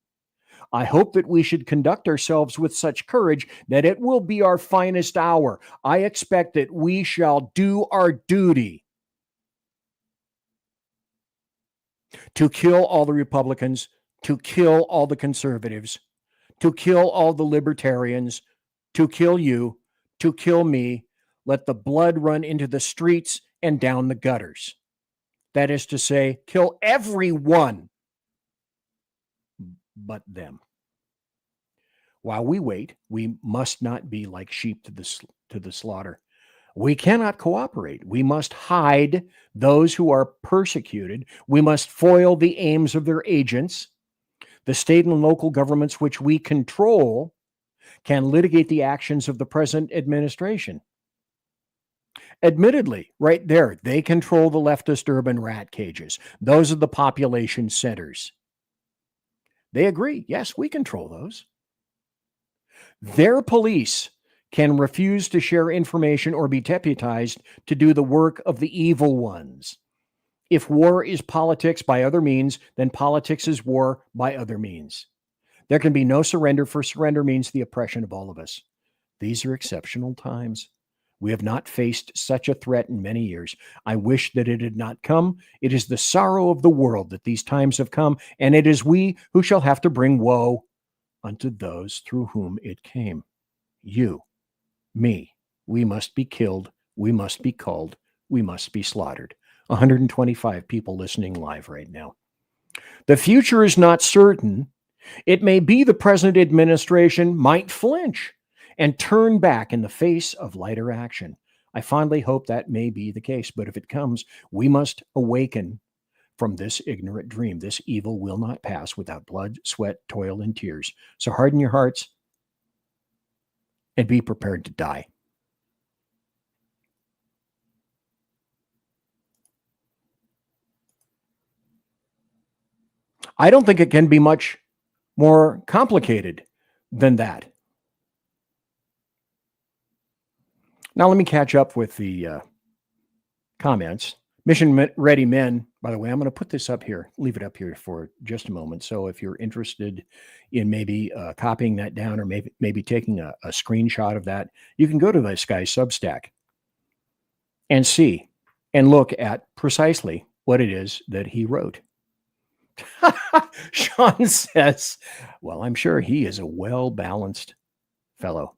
I hope that we should conduct ourselves with such courage that it will be our finest hour. I expect that we shall do our duty to kill all the Republicans, to kill all the conservatives, to kill all the libertarians, to kill you, to kill me. Let the blood run into the streets and down the gutters. That is to say, kill everyone but them. While we wait, we must not be like sheep to the slaughter. We cannot cooperate. We must hide those who are persecuted. We must foil the aims of their agents. The state and local governments which we control can litigate the actions of the present administration. Admittedly, right there, they control the leftist urban rat cages. Those are the population centers. They agree. Yes, we control those. Their police can refuse to share information or be deputized to do the work of the evil ones. If war is politics by other means, then politics is war by other means. There can be no surrender, for surrender means the oppression of all of us. These are exceptional times. We have not faced such a threat in many years. I wish that it had not come. It is the sorrow of the world that these times have come, and it is we who shall have to bring woe unto those through whom it came. You, me, we must be killed, we must be culled, we must be slaughtered. 125 people listening live right now. The future is not certain. It may be the present administration might flinch and turn back in the face of lighter action. I fondly hope that may be the case, but if it comes, we must awaken from this ignorant dream. This evil will not pass without blood, sweat, toil, and tears. So harden your hearts and be prepared to die. I don't think it can be much more complicated than that. Now let me catch up with the comments. Mission Ready Men, by the way, I'm going to put this up here, leave it up here for just a moment. So if you're interested in maybe copying that down or maybe taking a screenshot of that, you can go to this guy's Substack and see and look at precisely what it is that he wrote. Sean says, well, I'm sure he is a well-balanced fellow.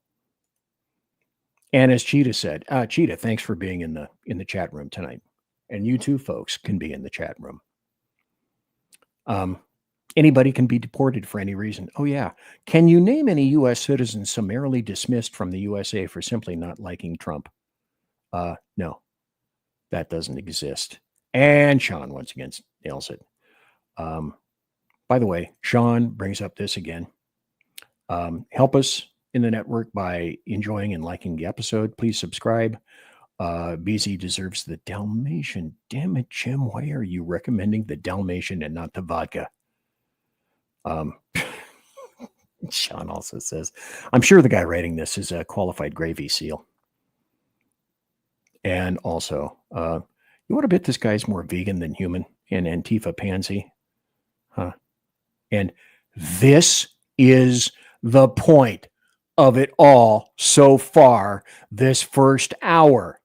And as Cheetah said, Cheetah, thanks for being in the chat room tonight. And you too, folks, can be in the chat room. Anybody can be deported for any reason. Oh, yeah. Can you name any U.S. citizens summarily dismissed from the USA for simply not liking Trump? No, that doesn't exist. And Sean once again nails it. By the way, Sean brings up this again. Help us in the network by enjoying and liking the episode. Please subscribe. BZ deserves the Dalmatian. Damn it, Jim. Why are you recommending the Dalmatian and not the vodka? Sean also says, I'm sure the guy writing this is a qualified gravy seal. And also, you want to bet this guy's more vegan than human and Antifa pansy? Huh? And this is the point of it all so far this first hour.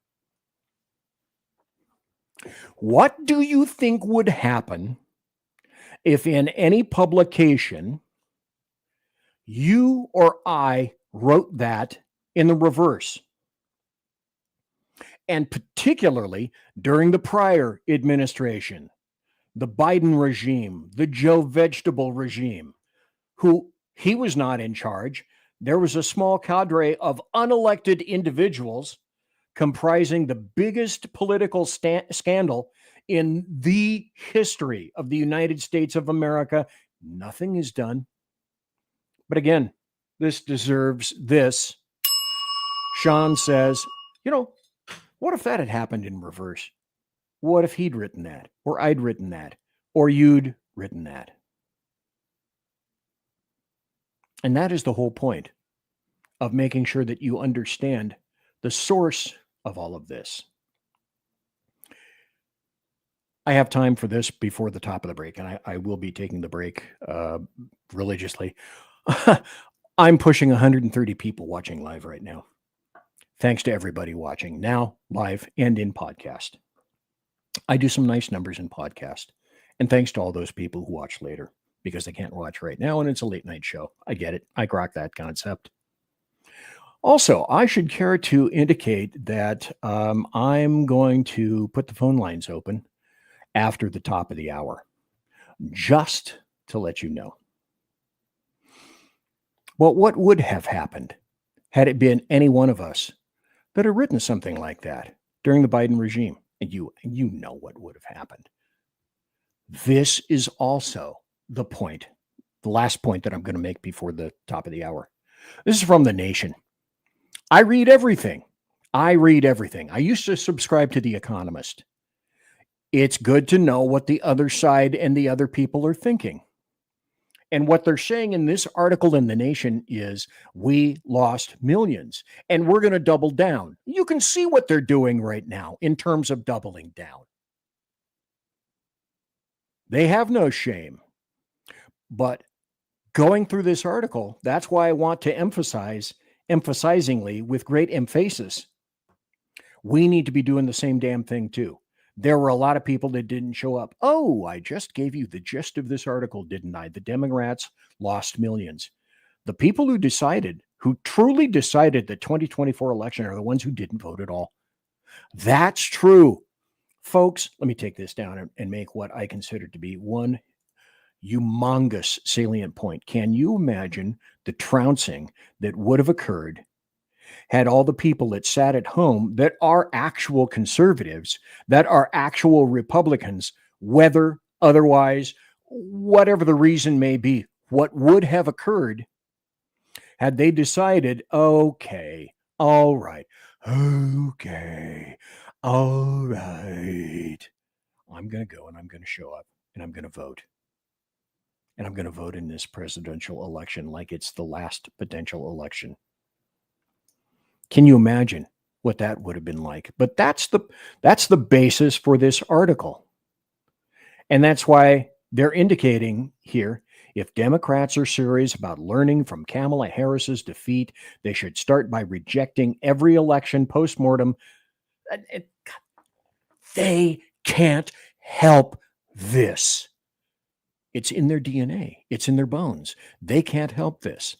What do you think would happen if in any publication you or I wrote that in the reverse? And particularly during the prior administration, the Biden regime, the Joe Vegetable regime, who he was not in charge. There was a small cadre of unelected individuals comprising the biggest political scandal in the history of the United States of America. Nothing is done. But again, this deserves this. Sean says, what if that had happened in reverse? What if he'd written that? Or I'd written that? Or you'd written that? And that is the whole point of making sure that you understand the source of all of this. I have time for this before the top of the break, and I will be taking the break religiously. I'm pushing 130 people watching live right now. Thanks to everybody watching now, live, and in podcast. I do some nice numbers in podcast. And thanks to all those people who watch later, because they can't watch right now, and it's a late night show. I get it. I grok that concept. Also, I should care to indicate that I'm going to put the phone lines open after the top of the hour, just to let you know. Well, what would have happened had it been any one of us that had written something like that during the Biden regime? And you know what would have happened. This is also the point, the last point that I'm going to make before the top of the hour. This is from The Nation. I read everything. I used to subscribe to The Economist. It's good to know what the other side and the other people are thinking. And what they're saying in this article in The Nation is, we lost millions and we're going to double down. You can see what they're doing right now in terms of doubling down. They have no shame. But going through this article, that's why I want to emphasizingly, with great emphasis, we need to be doing the same damn thing too. There were a lot of people that didn't show up. Oh, I just gave you the gist of this article, didn't I? The Demorats lost millions. The people who truly decided the 2024 election are the ones who didn't vote at all. That's true. Folks, let me take this down and make what I consider to be one humongous salient point. Can you imagine the trouncing that would have occurred had all the people that sat at home that are actual conservatives, that are actual Republicans, whether otherwise, whatever the reason may be, what would have occurred had they decided, okay, all right, I'm going to go and I'm going to show up and I'm going to vote. And I'm going to vote in this presidential election like it's the last potential election. Can you imagine what that would have been like? But that's the basis for this article. And that's why they're indicating here, if Democrats are serious about learning from Kamala Harris's defeat, they should start by rejecting every election postmortem. They can't help this. It's in their DNA. It's in their bones. They can't help this.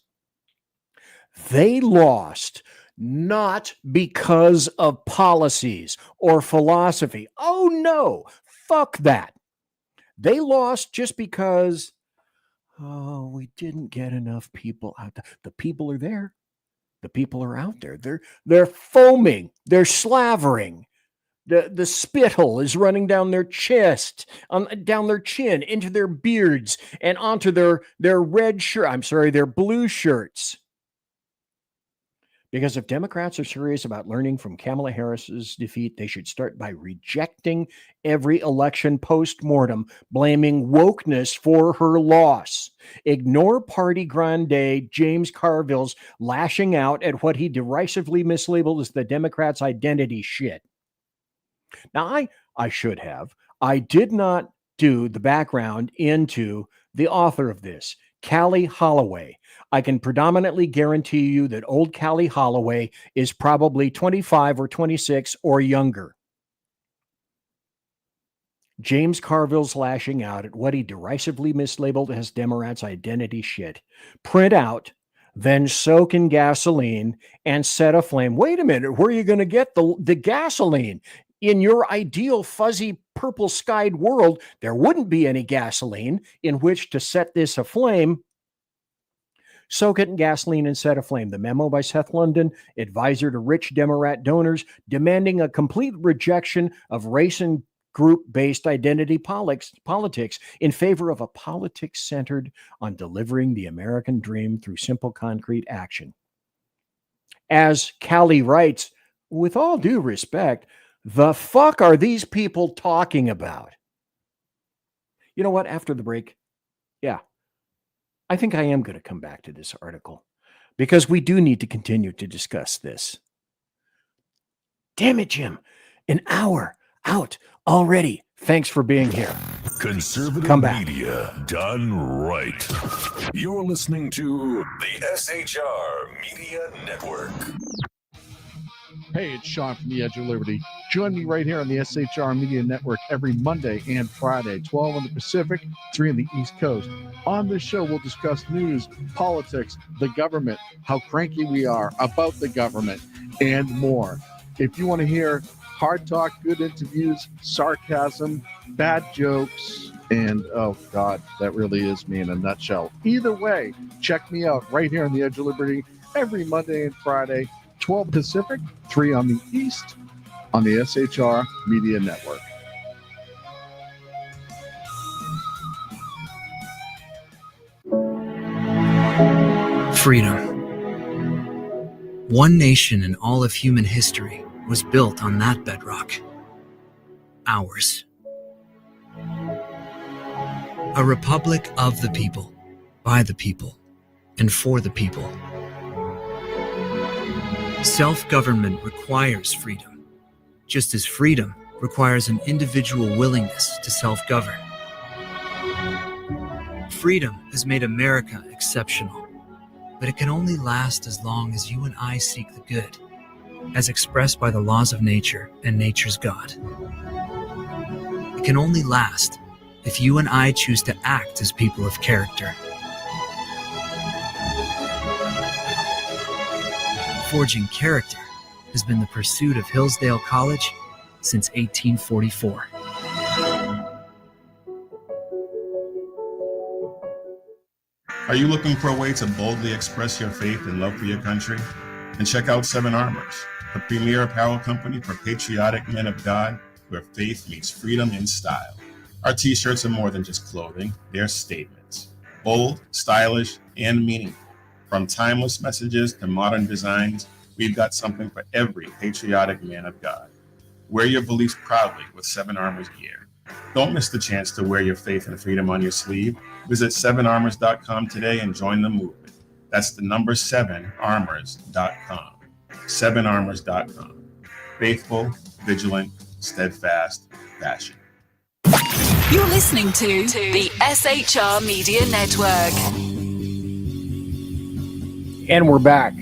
They lost not because of policies or philosophy. Oh, no. Fuck that. They lost just because, we didn't get enough people out there. The people are there. The people are out there. They're foaming. They're slavering. The spittle is running down their chest, down their chin, into their beards, and onto their their blue shirts. Because if Democrats are serious about learning from Kamala Harris's defeat, they should start by rejecting every election post-mortem, blaming wokeness for her loss. Ignore Party Grande James Carville's lashing out at what he derisively mislabeled as the Democrats' identity shit. Now, I should have. I did not do the background into the author of this, Callie Holloway. I can predominantly guarantee you that old Callie Holloway is probably 25 or 26 or younger. James Carville's lashing out at what he derisively mislabeled as Demorats' identity shit. Print out, then soak in gasoline and set aflame. Wait a minute, where are you going to get the gasoline? In your ideal fuzzy purple skied world, there wouldn't be any gasoline in which to set this aflame. Soak it in gasoline and set aflame. The memo by Seth London, advisor to rich Demorat donors, demanding a complete rejection of race and group-based identity politics in favor of a politics centered on delivering the American dream through simple, concrete action. As Callie writes, with all due respect, the fuck are these people talking about? You know what? After the break, I think I am going to come back to this article because we do need to continue to discuss this. Damn it, Jim. An hour out already. Thanks for being here. Conservative Come back. media done right. You're listening to the SHR Media Network. Hey, it's Sean from the Edge of Liberty. Join me right here on the SHR Media Network every Monday and Friday, 12 on the Pacific, 3 on the East Coast. On this show, we'll discuss news, politics, the government, how cranky we are about the government, and more. If you want to hear hard talk, good interviews, sarcasm, bad jokes, and oh God, that really is me in a nutshell. Either way, check me out right here on the Edge of Liberty every Monday and Friday, 12 Pacific, 3 on the East, on the SHR Media Network. Freedom. One nation in all of human history was built on that bedrock. Ours. A republic of the people, by the people, and for the people. Self-government requires freedom, just as freedom requires an individual willingness to self-govern. Freedom has made America exceptional, but it can only last as long as you and I seek the good, as expressed by the laws of nature and nature's God. It can only last if you and I choose to act as people of character. Forging character has been the pursuit of Hillsdale College since 1844. Are you looking for a way to boldly express your faith and love for your country? Then check out Seven Armors, the premier apparel company for patriotic men of God, where faith meets freedom in style. Our t-shirts are more than just clothing, they're statements. Bold, stylish, and meaningful. From timeless messages to modern designs, we've got something for every patriotic man of God. Wear your beliefs proudly with Seven Armors gear. Don't miss the chance to wear your faith and freedom on your sleeve. Visit 7armors.com today and join the movement. That's the number 7armors.com. 7armors.com. Faithful, vigilant, steadfast, passion. You're listening to the SHR Media Network. And we're back.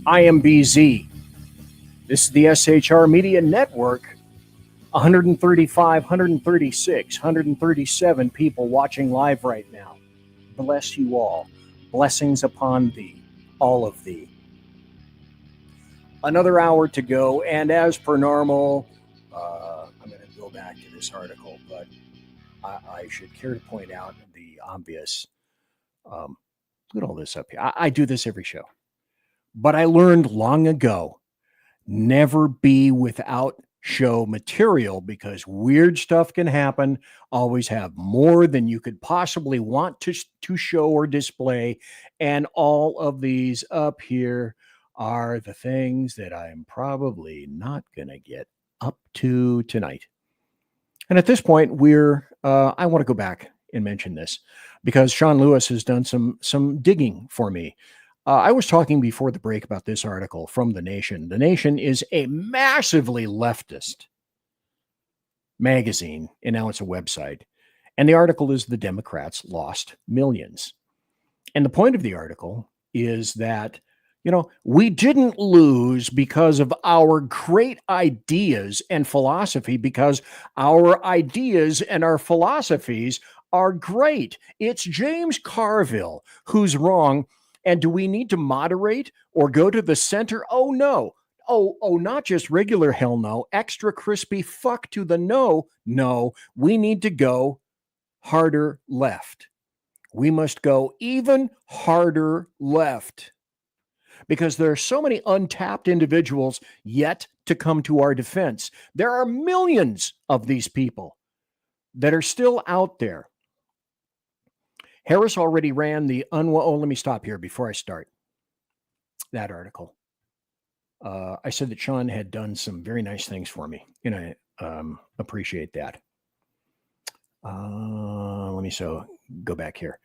I am BZ. This is the SHR Media Network. 135, 136, 137 people watching live right now. Bless you all. Blessings upon thee, all of thee. Another hour to go, and as per normal, I'm going to go back to this article, but I should care to point out the obvious. Look at all this up here. I do this every show. But I learned long ago, never be without show material, because weird stuff can happen. Always have more than you could possibly want to show or display. And all of these up here are the things that I'm probably not going to get up to tonight. And at this point, I want to go back and mention this because Sean Lewis has done some digging for me. I was talking before the break about this article from The Nation. The Nation is a massively leftist magazine, and now it's a website. And the article is "The Democrats Lost Millions." And the point of the article is that, we didn't lose because of our great ideas and philosophy, because our ideas and our philosophies are great. It's James Carville who's wrong. And do we need to moderate or go to the center? Oh, no. Oh, not just regular hell no. Extra crispy fuck to the no. No, we need to go harder left. We must go even harder left. Because there are so many untapped individuals yet to come to our defense. There are millions of these people that are still out there. Harris already ran the let me stop here before I start that article. I said that Sean had done some very nice things for me, and I appreciate that. Let me go back here.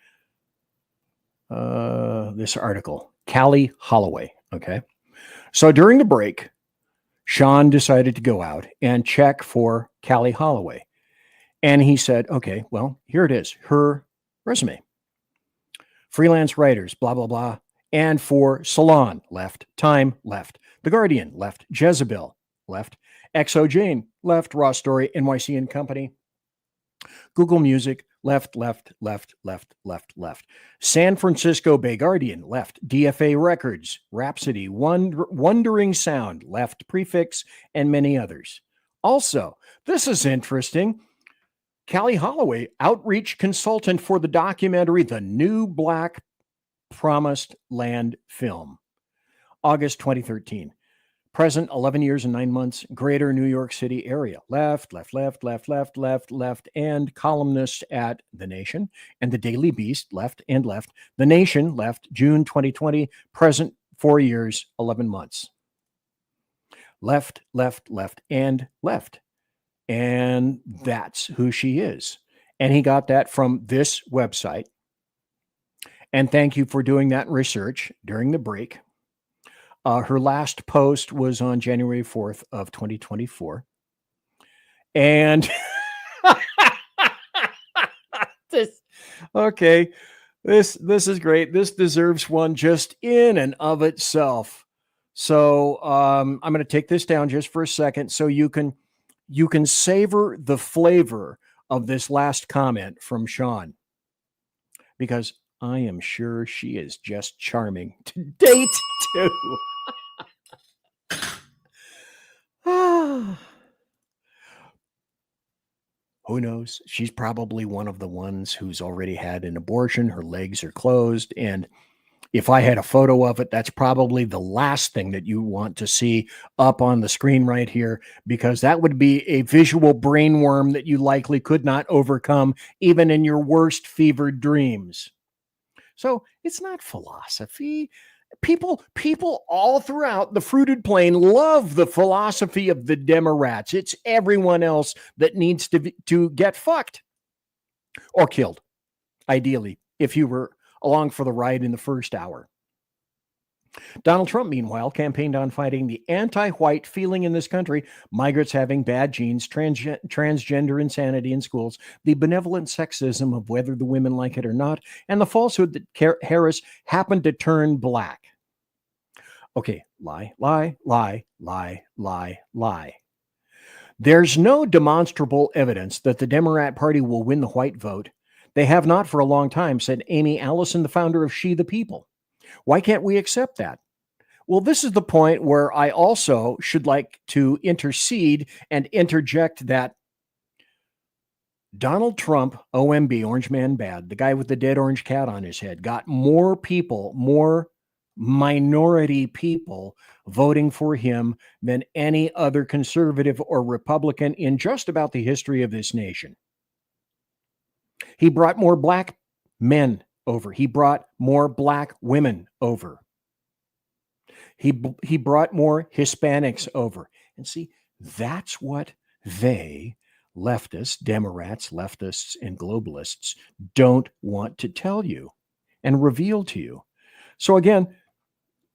this article. Callie Holloway. Okay. So during the break, Sean decided to go out and check for Callie Holloway. And he said, okay, well, here it is, her resume. Freelance writers, blah, blah, blah. And for Salon, left. Time, left. The Guardian, left. Jezebel, left. XO Jane, left. Raw Story, NYC and Company. Google Music, left, left, left, left, left, left. San Francisco Bay Guardian, left. DFA Records, Rhapsody, Wandering Sound, left. Prefix, and many others. Also, this is interesting. Callie Holloway, outreach consultant for the documentary The New Black Promised Land film. August 2013. Present 11 years and 9 months, Greater New York City area. Left, left, left, left, left, left, left, and columnist at The Nation and The Daily Beast, left and left. The Nation, left, June 2020. Present 4 years, 11 months. Left, left, left, and left. And that's who she is. And he got that from this website. And thank you for doing that research during the break. Her last post was on January 4th of 2024. And this is great. This deserves one just in and of itself. So I'm going to take this down just for a second so you can savor the flavor of this last comment from Sean, because I am sure she is just charming to date too. Who knows? She's probably one of the ones who's already had an abortion. Her legs are closed. And if I had a photo of it, that's probably the last thing that you want to see up on the screen right here, because that would be a visual brainworm that you likely could not overcome even in your worst fevered dreams. So it's not philosophy. People all throughout the fruited plain love the philosophy of the Demorats. It's everyone else that needs to get fucked or killed, ideally, if you were along for the ride in the first hour. Donald Trump, meanwhile, campaigned on fighting the anti-white feeling in this country, migrants having bad genes, transgender insanity in schools, the benevolent sexism of whether the women like it or not, and the falsehood that Harris happened to turn black. Okay, lie, lie, lie, lie, lie, lie. There's no demonstrable evidence that the Demorat Party will win the white vote. They have not for a long time, said Amy Allison, the founder of She the People. Why can't we accept that? Well, this is the point where I also should like to intercede and interject that Donald Trump, OMB, Orange Man Bad, the guy with the dead orange cat on his head, got more people, more minority people voting for him than any other conservative or Republican in just about the history of this nation. He brought more black men over. He brought more black women over. He brought more Hispanics over. And see, that's what they, leftists, Demorats, leftists, and globalists, don't want to tell you and reveal to you. So again,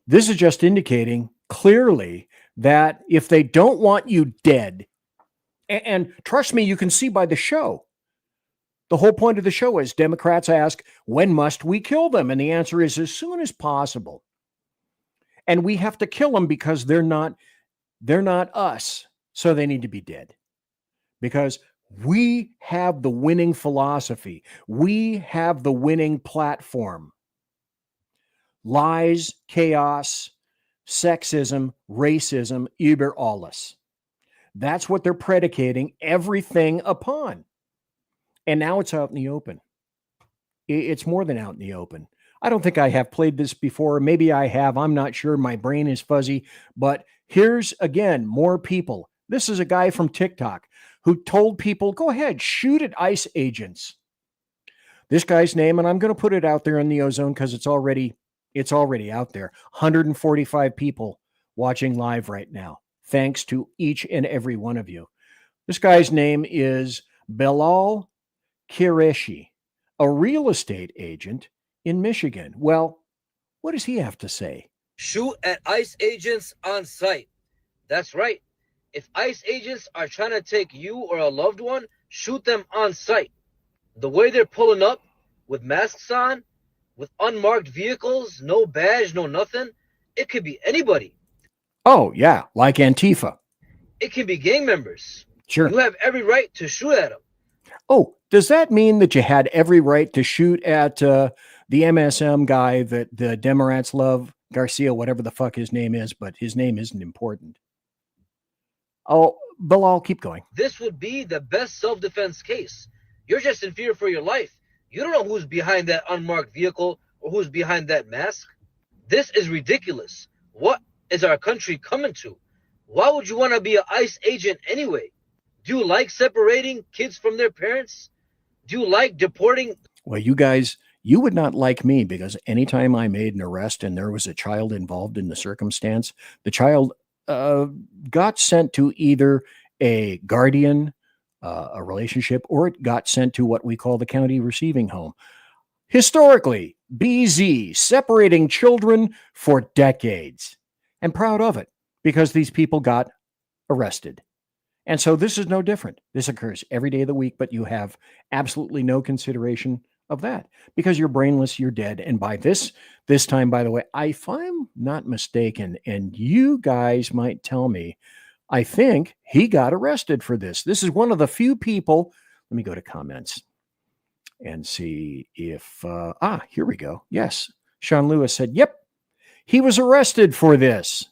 this is just indicating clearly that if they don't want you dead, and trust me, you can see by the show, the whole point of the show is Democrats ask, when must we kill them? And the answer is as soon as possible. And we have to kill them because they're not us. So they need to be dead. Because we have the winning philosophy. We have the winning platform. Lies, chaos, sexism, racism, über alles. That's what they're predicating everything upon. And now it's out in the open. It's more than out in the open. I don't think I have played this before. Maybe I have. I'm not sure. My brain is fuzzy. But here's, again, more people. This is a guy from TikTok who told people, go ahead, shoot at ICE agents. This guy's name, and I'm going to put it out there in the ozone because it's already out there. 145 people watching live right now. Thanks to each and every one of you. This guy's name is Belal Qureshi, a real estate agent in Michigan. Well, what does he have to say? Shoot at ICE agents on site. That's right. If ICE agents are trying to take you or a loved one, shoot them on site. The way they're pulling up with masks on, with unmarked vehicles, no badge, no nothing, it could be anybody. Oh, yeah, like Antifa. It can be gang members. Sure. You have every right to shoot at them. Oh, does that mean that you had every right to shoot at the MSM guy that the Demorats love, Garcia, whatever the fuck his name is, but his name isn't important? Oh, Bilal, keep going. This would be the best self-defense case. You're just in fear for your life. You don't know who's behind that unmarked vehicle or who's behind that mask. This is ridiculous. What is our country coming to? Why would you want to be an ICE agent anyway? Do you like separating kids from their parents? Do you like deporting? Well, you guys, you would not like me, because anytime I made an arrest and there was a child involved in the circumstance, the child got sent to either a guardian, a relationship, or it got sent to what we call the county receiving home. Historically, BZ separating children for decades, and proud of it, because these people got arrested. And so this is no different. This occurs every day of the week, but you have absolutely no consideration of that because you're brainless, you're dead. And by this time, by the way, if I'm not mistaken, and you guys might tell me, I think he got arrested for this. This is one of the few people. Let me go to comments and see if, here we go. Yes. Sean Lewis said, yep, he was arrested for this.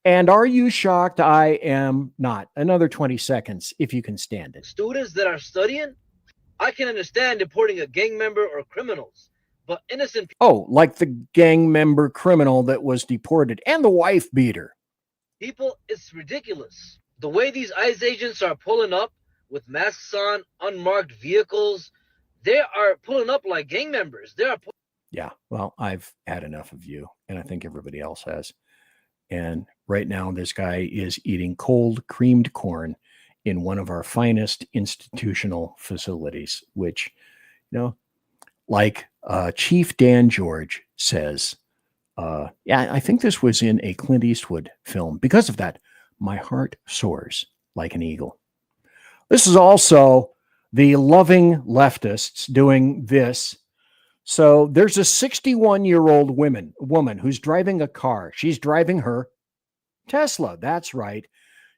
And are you shocked? I am not. Another 20 seconds, if you can stand it. Students that are studying, I can understand deporting a gang member or criminals, but innocent Oh, like the gang member criminal that was deported and the wife beater. people, it's ridiculous. The way these ICE agents are pulling up with masks on, unmarked vehicles, they are pulling up like gang members. They are. Yeah, well, I've had enough of you, and I think everybody else has. And right now, this guy is eating cold creamed corn in one of our finest institutional facilities, which, like Chief Dan George says, I think this was in a Clint Eastwood film. Because of that, my heart soars like an eagle. This is also the loving leftists doing this. So there's a 61-year-old woman who's driving a car. She's driving her Tesla. That's right.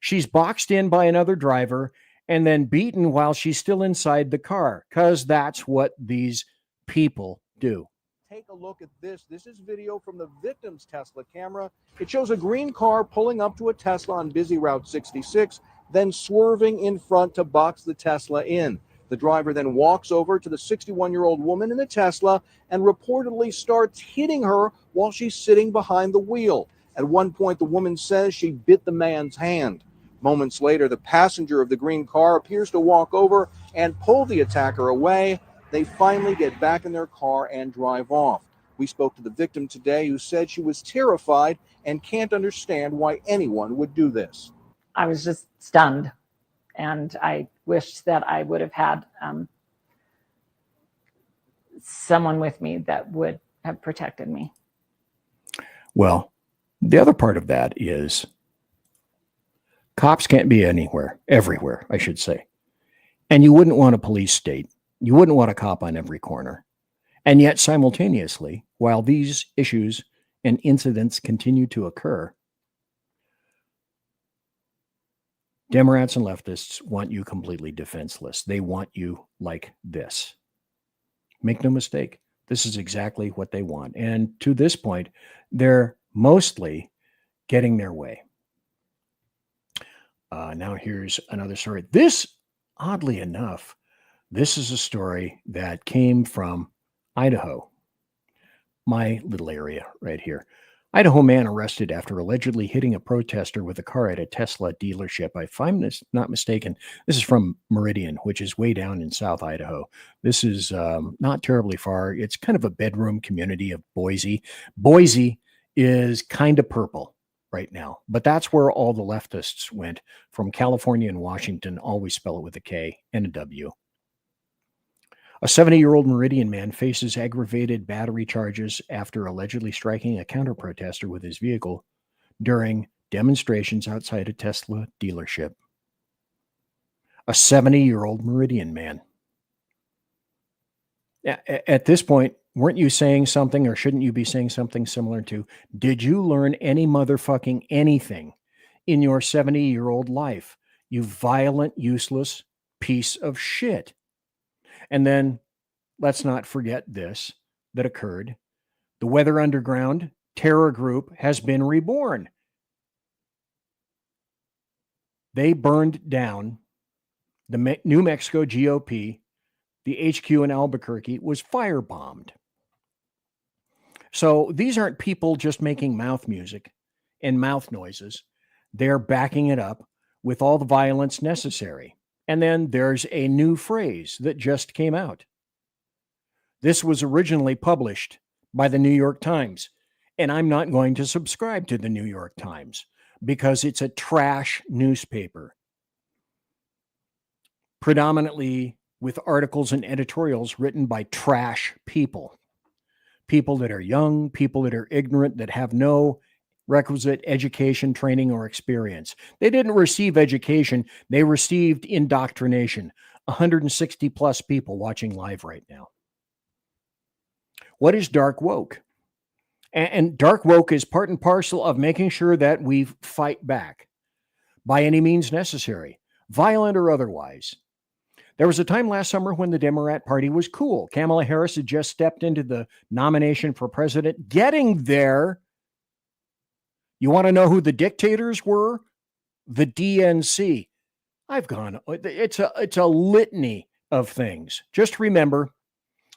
She's boxed in by another driver and then beaten while she's still inside the car, because that's what these people do. Take a look at this. This is video from the victim's Tesla camera. It shows a green car pulling up to a Tesla on busy Route 66, then swerving in front to box the Tesla in. The driver then walks over to the 61-year-old woman in the Tesla and reportedly starts hitting her while she's sitting behind the wheel. At one point, the woman says she bit the man's hand. Moments later, the passenger of the green car appears to walk over and pull the attacker away. They finally get back in their car and drive off. We spoke to the victim today, who said she was terrified and can't understand why anyone would do this. I was just stunned. And I wished that I would have had someone with me that would have protected me. Well, the other part of that is cops can't be everywhere, I should say. And you wouldn't want a police state. You wouldn't want a cop on every corner. And yet simultaneously, while these issues and incidents continue to occur, Demorats and leftists want you completely defenseless. They want you like this. Make no mistake, this is exactly what they want. And to this point, they're mostly getting their way. Now here's another story. This, oddly enough, this is a story that came from Idaho, my little area right here. Idaho man arrested after allegedly hitting a protester with a car at a Tesla dealership. If I'm not mistaken, this is from Meridian, which is way down in South Idaho. This is not terribly far. It's kind of a bedroom community of Boise. Boise is kind of purple right now, but that's where all the leftists went from California and Washington. Always spell it with a K and a W. A 70-year-old Meridian man faces aggravated battery charges after allegedly striking a counter-protester with his vehicle during demonstrations outside a Tesla dealership. A 70-year-old Meridian man. At this point, weren't you saying something, or shouldn't you be saying something similar to, did you learn any motherfucking anything in your 70-year-old life, you violent, useless piece of shit? And then let's not forget this that occurred. The Weather Underground terror group has been reborn. They burned down the New Mexico GOP. The HQ in Albuquerque was firebombed. So these aren't people just making mouth music and mouth noises. They're backing it up with all the violence necessary. And then there's a new phrase that just came out. This was originally published by the New York Times, and I'm not going to subscribe to the New York Times because it's a trash newspaper, predominantly with articles and editorials written by trash people. People that are young, people that are ignorant, that have no requisite education, training, or experience. They didn't receive education, they received indoctrination. 160 plus people watching live right now. What is dark woke? And dark woke is part and parcel of making sure that we fight back by any means necessary, violent or otherwise. There was a time last summer when the Demorat Party was cool. Kamala Harris had just stepped into the nomination for president. Getting there, you want to know who the dictators were? The DNC. It's a litany of things. Just remember,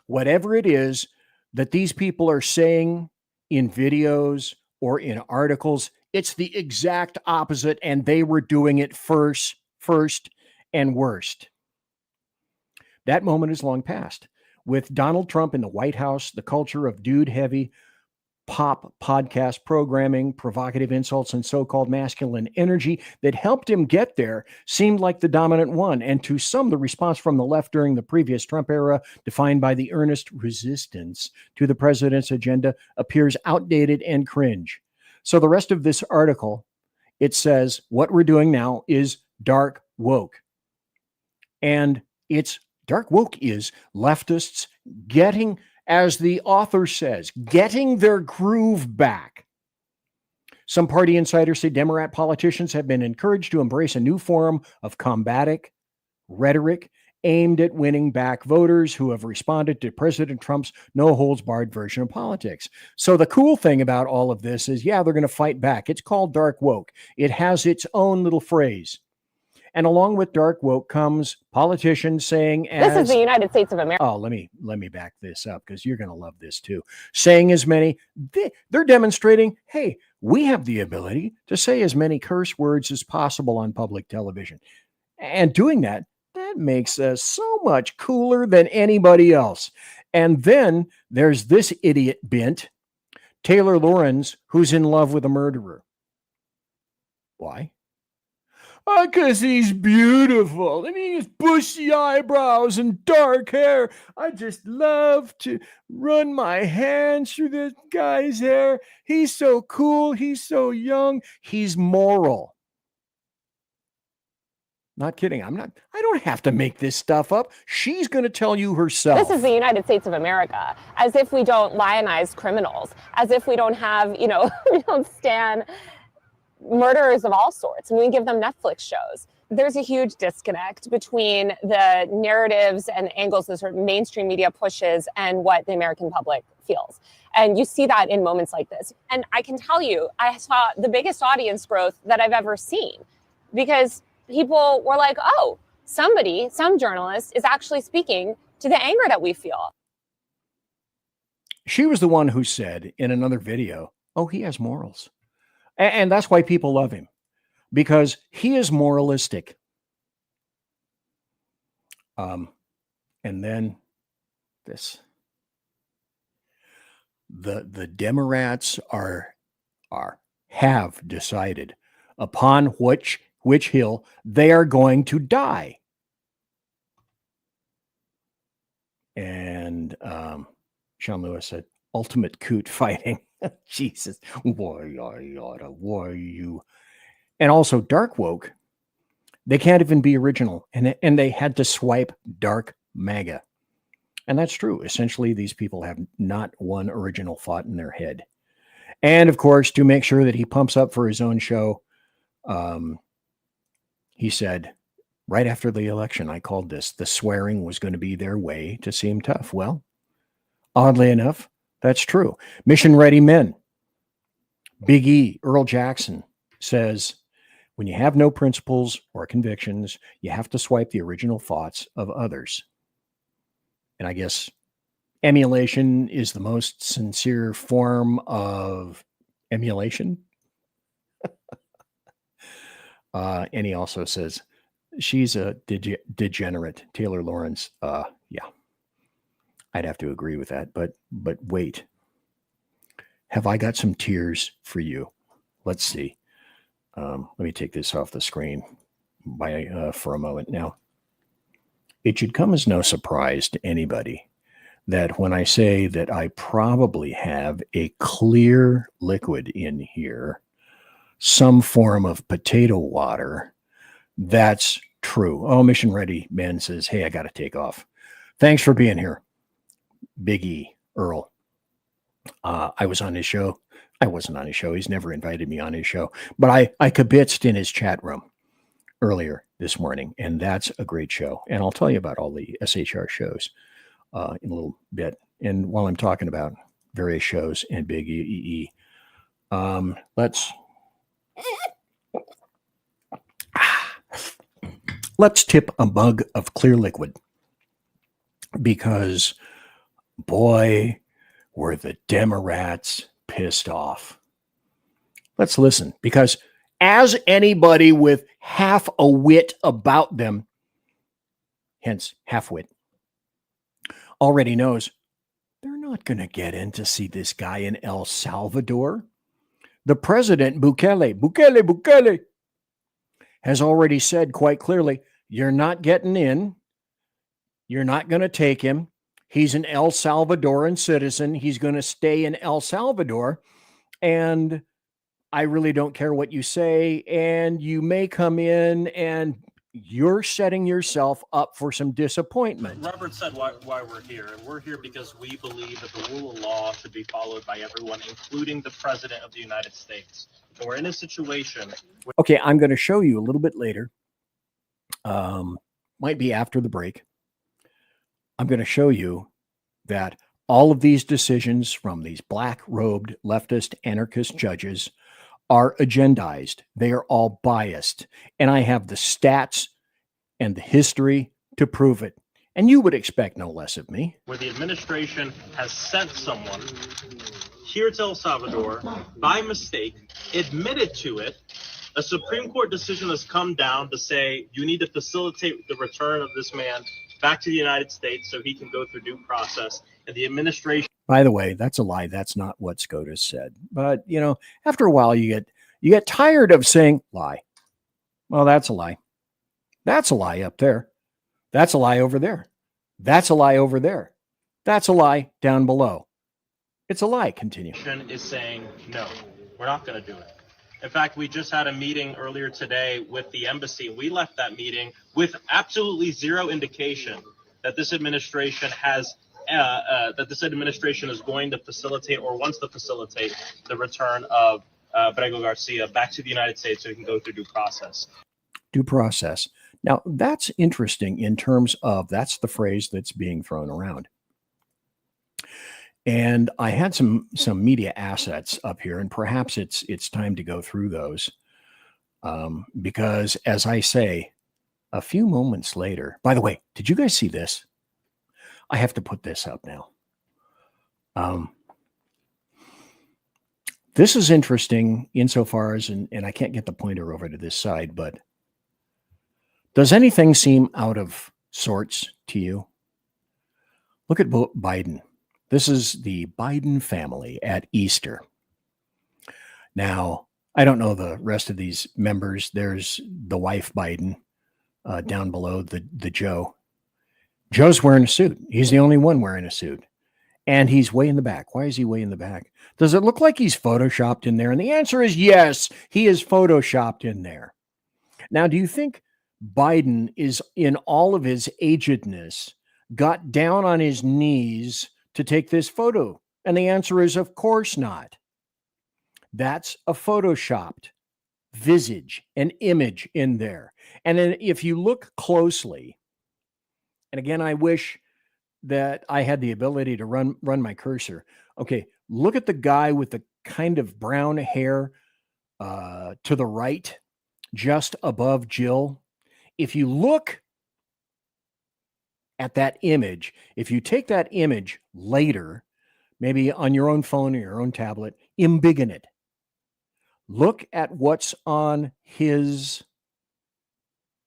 whatever it is that these people are saying in videos or in articles, it's the exact opposite, and they were doing it first and worst. That moment is long past. With Donald Trump in the White House, the culture of dude-heavy pop podcast programming, provocative insults, and so-called masculine energy that helped him get there seemed like the dominant one. And to some, the response from the left during the previous Trump era, defined by the earnest resistance to the president's agenda, appears outdated and cringe. So the rest of this article, it says, what we're doing now is dark woke. And it's dark woke is leftists getting, as the author says, getting their groove back. Some party insiders say Demorat politicians have been encouraged to embrace a new form of combative rhetoric aimed at winning back voters who have responded to President Trump's no-holds-barred version of politics. So the cool thing about all of this is, yeah, they're going to fight back. It's called dark woke. It has its own little phrase. And along with dark woke comes politicians saying, this is the United States of America. Oh, let me back this up because you're going to love this too. Saying as many, they're demonstrating, hey, we have the ability to say as many curse words as possible on public television. And doing that makes us so much cooler than anybody else. And then there's this idiot bint, Taylor Lorenz, who's in love with a murderer. Why? Because he's beautiful and he has bushy eyebrows and dark hair. I just love to run my hands through this guy's hair. He's so cool. He's so young. He's moral. Not kidding. I don't have to make this stuff up. She's going to tell you herself. This is the United States of America. As if we don't lionize criminals. As if we don't have, we don't stand murderers of all sorts, and we give them Netflix shows. There's a huge disconnect between the narratives and angles that sort of mainstream media pushes and what the American public feels. And you see that in moments like this. And I can tell you, I saw the biggest audience growth that I've ever seen, because people were like, oh, some journalist is actually speaking to the anger that we feel. She was the one who said in another video, oh, he has morals. And that's why people love him, because he is moralistic. And then this, the Demorats have decided upon which hill they are going to die. Sean Lewis said, ultimate coot fighting. Jesus. Why are you? And also Dark Woke. They can't even be original. And they had to swipe Dark MAGA. And that's true. Essentially, these people have not one original thought in their head. And of course, to make sure that he pumps up for his own show, he said, right after the election, I called this, the swearing was going to be their way to seem tough. Well, oddly enough, that's true. Mission Ready Men. Big E, Earl Jackson, says, when you have no principles or convictions, you have to swipe the original thoughts of others. And I guess emulation is the most sincere form of emulation. And he also says, she's a degenerate. Taylor Lawrence. Yeah, I'd have to agree with that. But wait, have I got some tears for you? Let's see. Let me take this off the screen for a moment now. It should come as no surprise to anybody that when I say that I probably have a clear liquid in here, some form of potato water, that's true. Oh, Mission Ready Man says, hey, I got to take off. Thanks for being here, Big E, Earl. I was on his show. I wasn't on his show. He's never invited me on his show. But I kibitzed in his chat room earlier this morning, and that's a great show. And I'll tell you about all the SHR shows in a little bit. And while I'm talking about various shows and Big E, let's tip a mug of clear liquid, because boy, were the Demorats pissed off. Let's listen, because as anybody with half a wit about them, hence half-wit, already knows, they're not going to get in to see this guy in El Salvador. The president, Bukele, has already said quite clearly, you're not getting in. You're not going to take him. He's an El Salvadoran citizen. He's going to stay in El Salvador. And I really don't care what you say. And you may come in and you're setting yourself up for some disappointment. Robert said why we're here. And we're here because we believe that the rule of law should be followed by everyone, including the president of the United States. And we're in a situation. Okay, I'm going to show you a little bit later. Might be after the break. I'm going to show you that all of these decisions from these black-robed leftist anarchist judges are agendized. They are all biased. And I have the stats and the history to prove it. And you would expect no less of me. Where the administration has sent someone here to El Salvador by mistake, admitted to it. A Supreme Court decision has come down to say you need to facilitate the return of this man back to the United States so he can go through due process. And the administration. By the way, that's a lie. That's not what SCOTUS said. But, you know, after a while, you get tired of saying lie. Well, that's a lie. That's a lie up there. That's a lie over there. That's a lie over there. That's a lie down below. It's a lie. Continue. Is saying, no, we're not going to do it. In fact, we just had a meeting earlier today with the embassy. We left that meeting with absolutely zero indication that this administration has is going to facilitate or wants to facilitate the return of Brego Garcia back to the United States so he can go through due process. Due process. Now, that's interesting in terms of that's the phrase that's being thrown around. And I had some media assets up here, and perhaps it's time to go through those because, as I say, a few moments later. By the way, did you guys see this? I have to put this up now. This is interesting insofar as, and I can't get the pointer over to this side, but does anything seem out of sorts to you? Look at Biden. This is the Biden family at Easter. Now, I don't know the rest of these members. There's the wife Biden down below, the Joe. Joe's wearing a suit. He's the only one wearing a suit. And he's way in the back. Why is he way in the back? Does it look like he's photoshopped in there? And the answer is yes, he is photoshopped in there. Now, do you think Biden is, in all of his agedness, got down on his knees to take this photo? And the answer is, of course not. That's a photoshopped visage, an image in there. And then if you look closely, and again, I wish that I had the ability to run my cursor. Okay, look at the guy with the kind of brown hair to the right, just above Jill. If you look at that image, if you take that image later, maybe on your own phone or your own tablet, embiggen it. Look at what's on his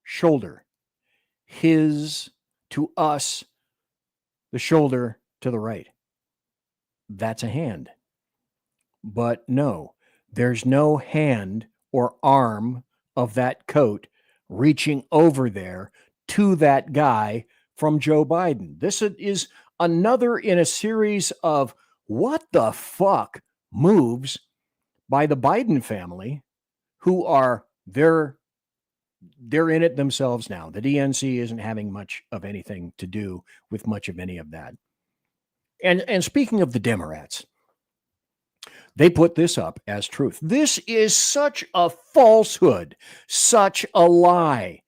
shoulder. His, to us, the shoulder to the right. That's a hand. But no, there's no hand or arm of that coat reaching over there to that guy from Joe Biden. This is another in a series of what the fuck moves by the Biden family, who are they're in it themselves now. The DNC isn't having much of anything to do with much of any of that. And speaking of the Demorats, they put this up as truth. This is such a falsehood, such a lie.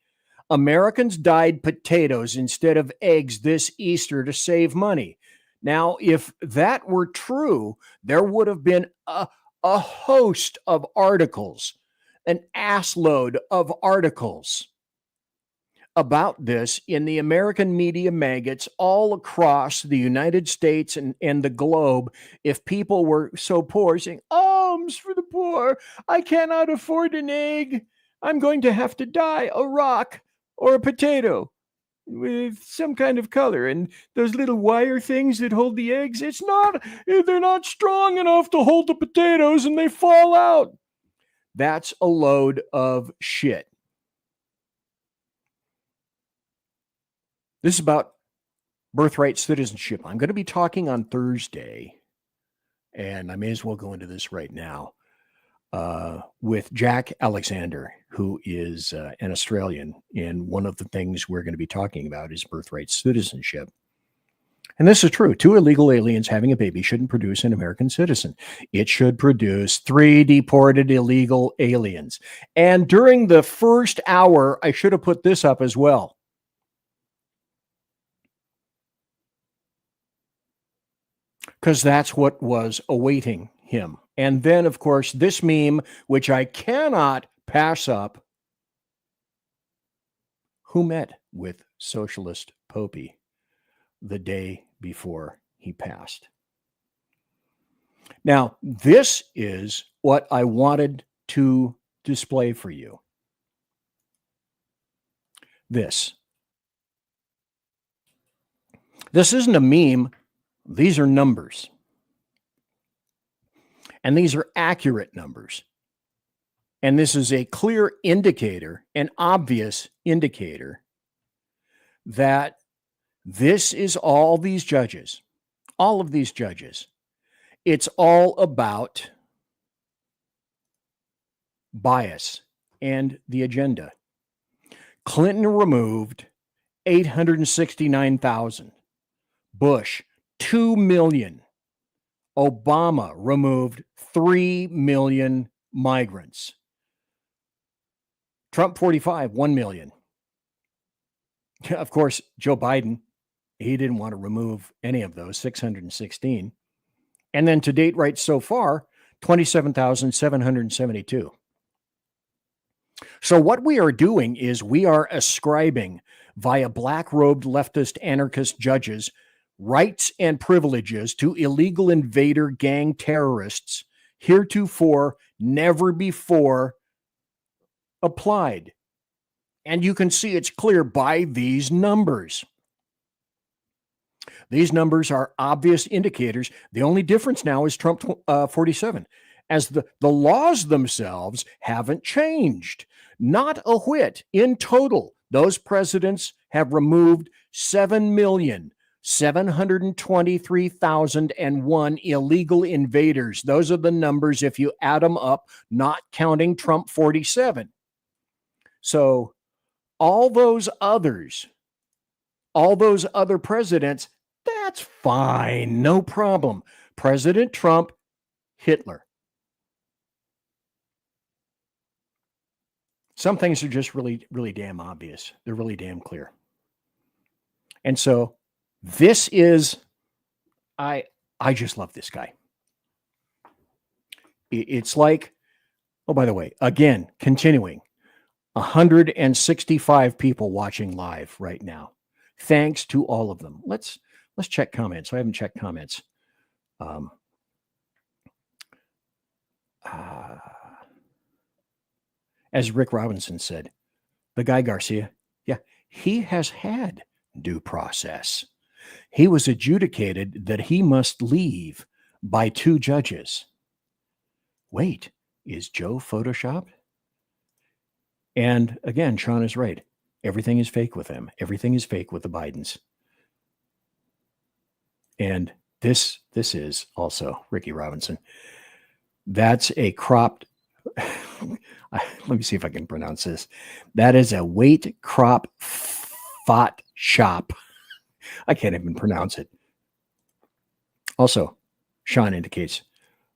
Americans dyed potatoes instead of eggs this Easter to save money. Now, if that were true, there would have been a host of articles, an assload of articles about this in the American media maggots all across the United States and the globe. If people were so poor, saying, alms for the poor, I cannot afford an egg, I'm going to have to dye a rock or a potato with some kind of color, and those little wire things that hold the eggs, they're not strong enough to hold the potatoes and they fall out. That's a load of shit. This is about birthright citizenship. I'm going to be talking on Thursday, and I may as well go into this right now, with Jack Alexander, who is an Australian. And one of the things we're going to be talking about is birthright citizenship. And this is true. 2 illegal aliens having a baby shouldn't produce an American citizen. It should produce 3 deported illegal aliens. And during the first hour, I should have put this up as well. Because that's what was awaiting him. And then, of course, this meme, which I cannot pass up, who met with Socialist Popey the day before he passed. Now, this is what I wanted to display for you. This isn't a meme. These are numbers. And these are accurate numbers. And this is a clear indicator, an obvious indicator, that this is all of these judges. It's all about bias and the agenda. Clinton removed 869,000. Bush, 2 million. Obama removed 3 million migrants. Trump 45, 1 million. Of course, Joe Biden, he didn't want to remove any of those, 616. And then to date, right so far, 27,772. So what we are doing is we are ascribing via black-robed leftist anarchist judges rights and privileges to illegal invader gang terrorists heretofore never before applied. And you can see it's clear by these numbers. These numbers are obvious indicators. The only difference now is Trump 47, as the laws themselves haven't changed. Not a whit. In total, those presidents have removed 7 million 723,001 illegal invaders. Those are the numbers if you add them up, not counting Trump 47. So all those other presidents, that's fine, no problem. President Trump, Hitler. Some things are just really, really damn obvious. They're really damn clear. And so this is, I just love this guy. It's like, oh, by the way, again, continuing, 165 people watching live right now. Thanks to all of them. Let's check comments. I haven't checked comments. As Rick Robinson said, the guy Garcia, yeah, he has had due process. He was adjudicated that he must leave by 2 judges. Wait, is Joe photoshopped? And again, Sean is right. Everything is fake with him. Everything is fake with the Bidens. And this is also Ricky Robinson. That's a cropped, let me see if I can pronounce this. That is a weight crop fat shop. I can't even pronounce it. Also, Sean indicates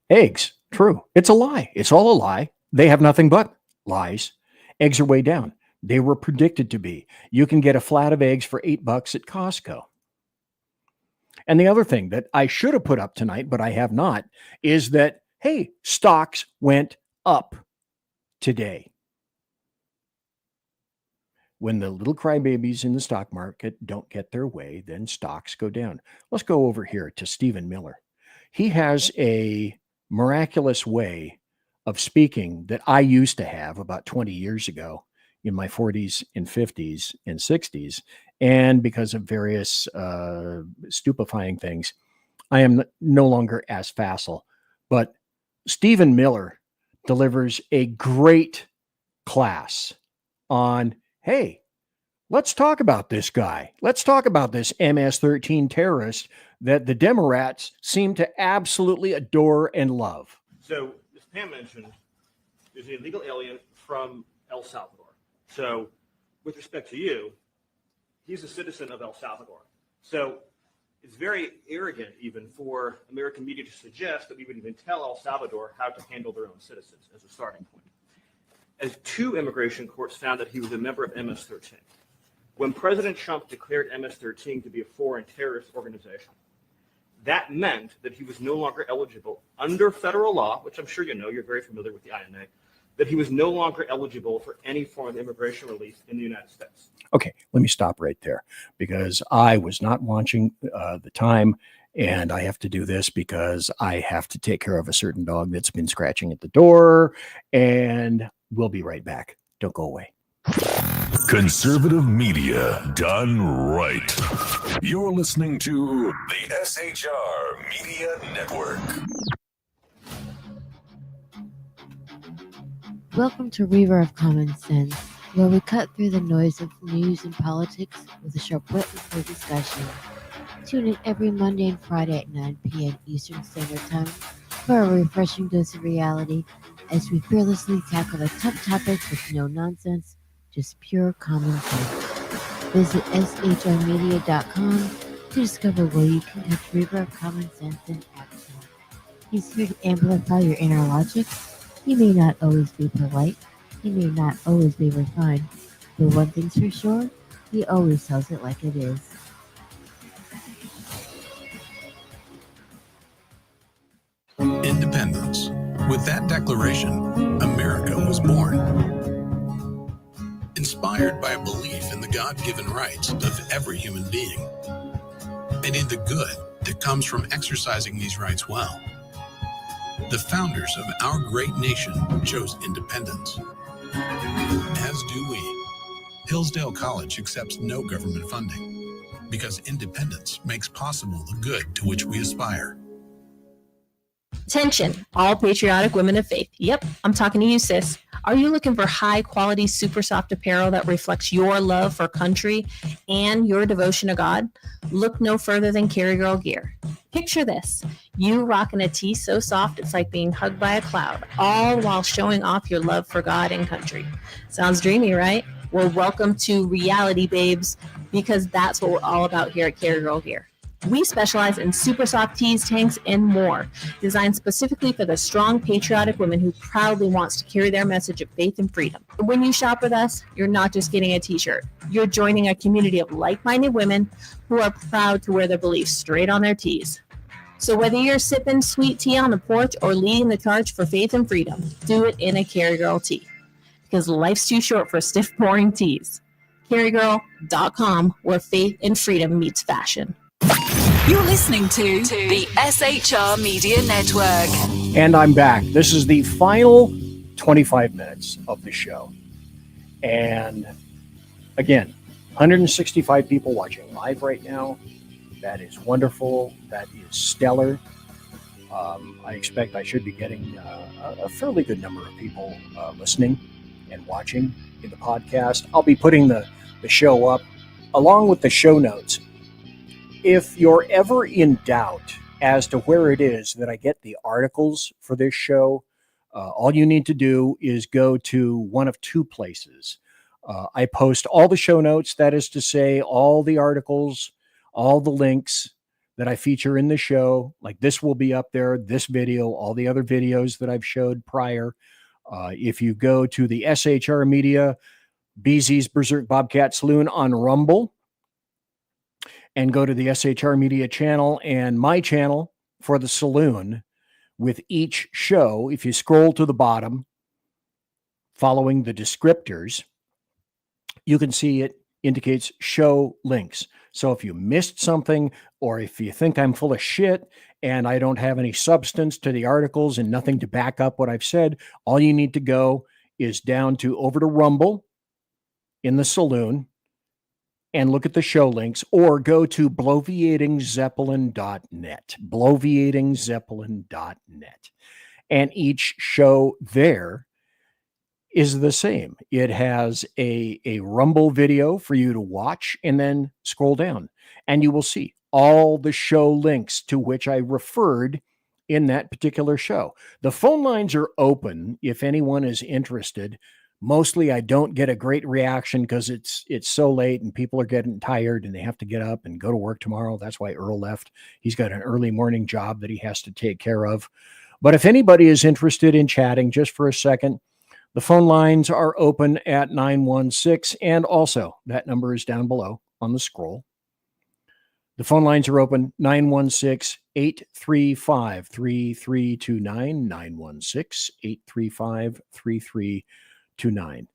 eggs. True. It's a lie. It's all a lie. They have nothing but lies. Eggs are way down. They were predicted to be. You can get a flat of eggs for $8 at Costco. And the other thing that I should have put up tonight, but I have not, is that, hey, stocks went up today. When the little crybabies in the stock market don't get their way, then stocks go down. Let's go over here to Stephen Miller. He has a miraculous way of speaking that I used to have about 20 years ago in my 40s and 50s and 60s. And because of various stupefying things, I am no longer as facile. But Stephen Miller delivers a great class on, hey, let's talk about this guy. Let's talk about this MS-13 terrorist that the Demorats seem to absolutely adore and love. So, as Pam mentioned, there's an illegal alien from El Salvador. So, with respect to you, he's a citizen of El Salvador. So, it's very arrogant even for American media to suggest that we would even tell El Salvador how to handle their own citizens as a starting point. As 2 immigration courts found that he was a member of MS-13. When President Trump declared MS-13 to be a foreign terrorist organization, that meant that he was no longer eligible under federal law, which I'm sure you know, you're very familiar with the INA, that he was no longer eligible for any form of immigration relief in the United States. Okay, let me stop right there because I was not watching the time, and I have to do this because I have to take care of a certain dog that's been scratching at the door, and we'll be right back. Don't go away. Conservative media done right. You're listening to the SHR Media Network. Welcome to River of Common Sense, where we cut through the noise of news and politics with a sharp wit and clear discussion. Tune in every Monday and Friday at 9 p.m. Eastern Standard Time for a refreshing dose of reality as we fearlessly tackle the tough topics with no nonsense, just pure common sense. Visit shrmedia.com to discover where you can catch River of Common Sense in action. He's here to amplify your inner logic. He may not always be polite, he may not always be refined, but one thing's for sure, he always tells it like it is. Independence. With that declaration, America was born. Inspired by a belief in the God-given rights of every human being, and in the good that comes from exercising these rights well. The founders of our great nation chose independence. As do we. Hillsdale College accepts no government funding because independence makes possible the good to which we aspire. Attention, all patriotic women of faith. Yep, I'm talking to you, sis. Are you looking for high-quality, super soft apparel that reflects your love for country and your devotion to God? Look no further than Carry Girl Gear. Picture this. You rocking a tee so soft it's like being hugged by a cloud, all while showing off your love for God and country. Sounds dreamy, right? Well, welcome to reality, babes, because that's what we're all about here at Carry Girl Gear. We specialize in super soft tees, tanks, and more, designed specifically for the strong, patriotic woman who proudly wants to carry their message of faith and freedom. When you shop with us, you're not just getting a t-shirt. You're joining a community of like-minded women who are proud to wear their beliefs straight on their tees. So whether you're sipping sweet tea on the porch or leading the charge for faith and freedom, do it in a Carry Girl tee. Because life's too short for stiff, boring tees. CarryGirl.com, where faith and freedom meets fashion. You're listening to the SHR Media Network. And I'm back. This is the final 25 minutes of the show. And again, 165 people watching live right now. That is wonderful. That is stellar. I expect I should be getting a fairly good number of people listening and watching in the podcast. I'll be putting the show up along with the show notes. If you're ever in doubt as to where it is that I get the articles for this show, all you need to do is go to one of two places. I post all the show notes, that is to say, all the articles, all the links that I feature in the show. Like this will be up there, this video, all the other videos that I've showed prior. If you go to the SHR Media, BZ's Berserk Bobcat Saloon on Rumble, and go to the SHR Media channel and my channel for the Saloon with each show. If you scroll to the bottom, following the descriptors, you can see it indicates show links. So if you missed something, or if you think I'm full of shit and I don't have any substance to the articles and nothing to back up what I've said, all you need to go is down to over to Rumble in the Saloon and look at the show links, or go to bloviatingzeppelin.net, bloviatingzeppelin.net. And each show there is the same. It has a Rumble video for you to watch, and then scroll down and you will see all the show links to which I referred in that particular show. The phone lines are open if anyone is interested. Mostly I don't get a great reaction because it's so late and people are getting tired and they have to get up and go to work tomorrow. That's why Earl left. He's got an early morning job that he has to take care of. But if anybody is interested in chatting just for a second, the phone lines are open at 916, and also that number is down below on the scroll. The phone lines are open 916-835-3329, 916-835-3329.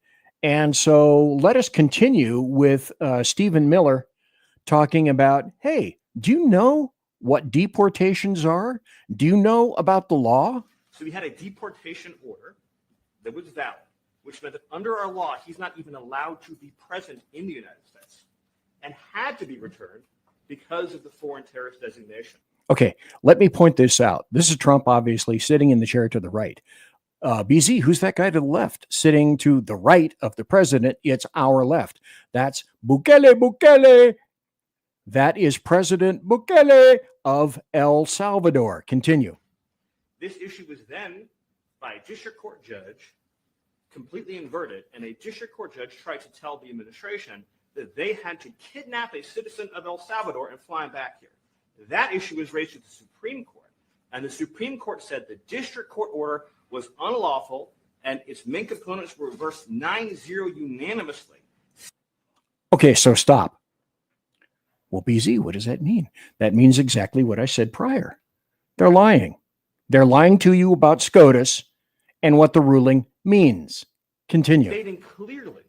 And so let us continue with Stephen Miller talking about, hey, do you know what deportations are? Do you know about the law? So we had a deportation order that was valid, which meant that under our law, he's not even allowed to be present in the United States and had to be returned because of the foreign terrorist designation. Okay, let me point this out. This is Trump, obviously, sitting in the chair to the right. BZ, who's that guy to the left? Sitting to the right of the president, it's our left. That's Bukele. That is President Bukele of El Salvador. Continue. This issue was then, by a district court judge, completely inverted, and a district court judge tried to tell the administration that they had to kidnap a citizen of El Salvador and fly him back here. That issue was raised to the Supreme Court, and the Supreme Court said the district court order was unlawful, and its main components were reversed 9-0 unanimously. Okay, so stop. Well, BZ, what does that mean? That means exactly what I said prior. They're lying. They're lying to you about SCOTUS and what the ruling means. Continue. Stating clearly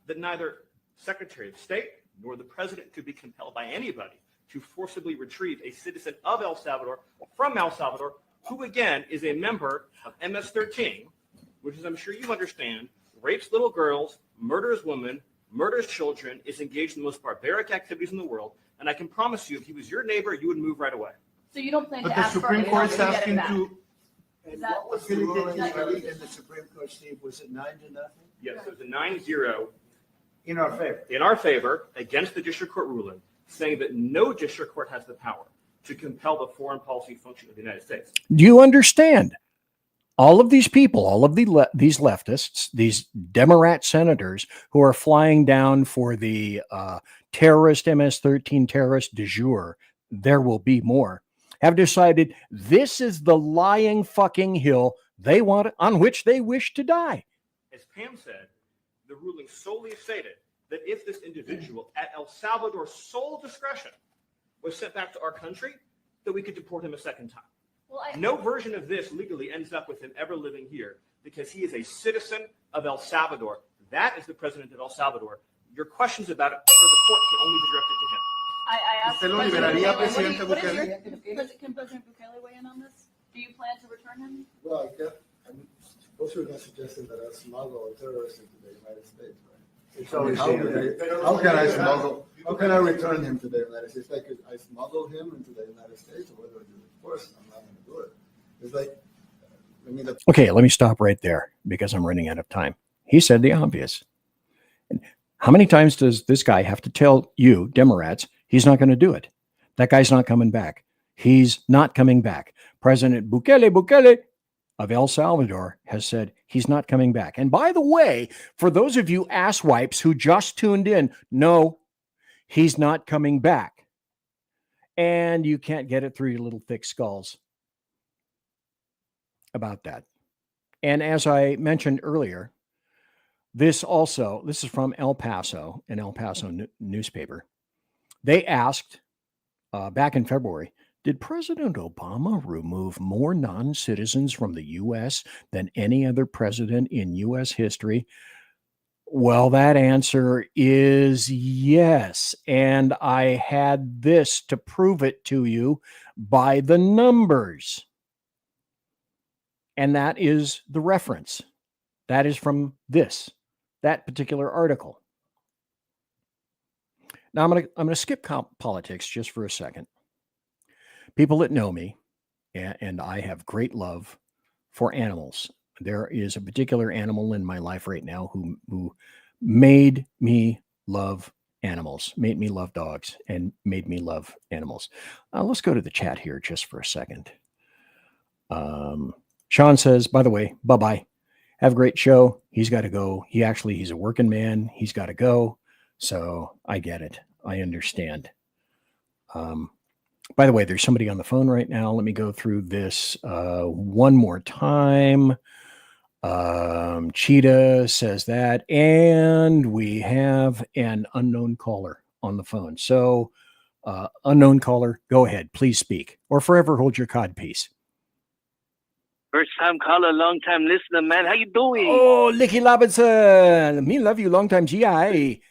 that neither Secretary of State nor the president could be compelled by anybody to forcibly retrieve a citizen of El Salvador from El Salvador, who again is a member of MS-13, which, as I'm sure you understand, rapes little girls, murders women, murders children, is engaged in the most barbaric activities in the world. And I can promise you, if he was your neighbor, you would move right away. So you don't plan But to the ask Supreme for Court is to get it asking back? to And what was the ruling in the Supreme Court, Steve? Was it 9-0? Yes, it was a 9-0 in our favor. In our favor, against the district court ruling, saying that no district court has the power to compel the foreign policy function of the United States. Do you understand? All of these people, all of these leftists, these Demorat senators who are flying down for the terrorist MS-13 terrorist du jour, there will be more, have decided this is the lying fucking hill they want, on which they wish to die. As Pam said, the ruling solely stated that if this individual at El Salvador's sole discretion was sent back to our country, that we could deport him a second time. No version of this legally ends up with him ever living here because he is a citizen of El Salvador. That is the president of El Salvador. Your questions about it for the court can only be directed to him. I asked ¿Usted lo liberaría, Presidente Bukele? Can President Bukele weigh in on this? Do you plan to return him? Well, I'm supposed to not suggesting that I smuggle a terrorist into the United States, right? So How can I smuggle? How can I return him to the United States? Like, I smuggle him into the United States, or whether I do it first, I'm not going to do it. It's like, I mean, Okay, let me stop right there because I'm running out of time. He said the obvious. How many times does this guy have to tell you, Demorats, he's not going to do it? That guy's not coming back. He's not coming back. President Bukele of El Salvador has said he's not coming back. And by the way, for those of you asswipes who just tuned in, no, he's not coming back. And you can't get it through your little thick skulls about that. And as I mentioned earlier, this is from El Paso, an El Paso newspaper. They asked back in February, did President Obama remove more non-citizens from the U.S. than any other president in U.S. history? Well, that answer is yes. And I had this to prove it to you by the numbers. And that is the reference. That is from that particular article. Now I'm going to skip politics just for a second. People that know me, and I have great love for animals. There is a particular animal in my life right now who made me love animals, made me love dogs, and made me love animals. Let's go to the chat here just for a second. Sean says, by the way, bye-bye. Have a great show. He's got to go. He's a working man. He's got to go. So I get it. I understand. By the way, there's somebody on the phone right now. Let me go through this one more time. Cheetah says that. And we have an unknown caller on the phone. So unknown caller, go ahead. Please speak. Or forever hold your codpiece. First time caller, long time listener, man. How you doing? Oh, Licky Robinson. Me love you, long time GI.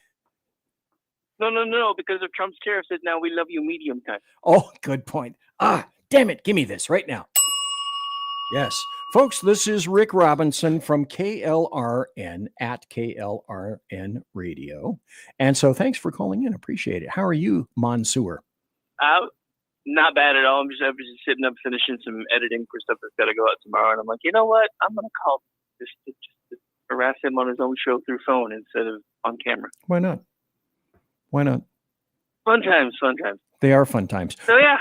No, because of Trump's tariff said now we love you medium time. Oh, good point. Damn it. Give me this right now. Yes. Folks, this is Rick Robinson from KLRN at KLRN Radio. And so thanks for calling in. Appreciate it. How are you, Mansoor? Not bad at all. I'm just sitting up finishing some editing for stuff that's got to go out tomorrow. And I'm like, you know what? I'm going to call just to harass him on his own show through phone instead of on camera. Why not? Why not? Fun times. They are fun times. So, yeah.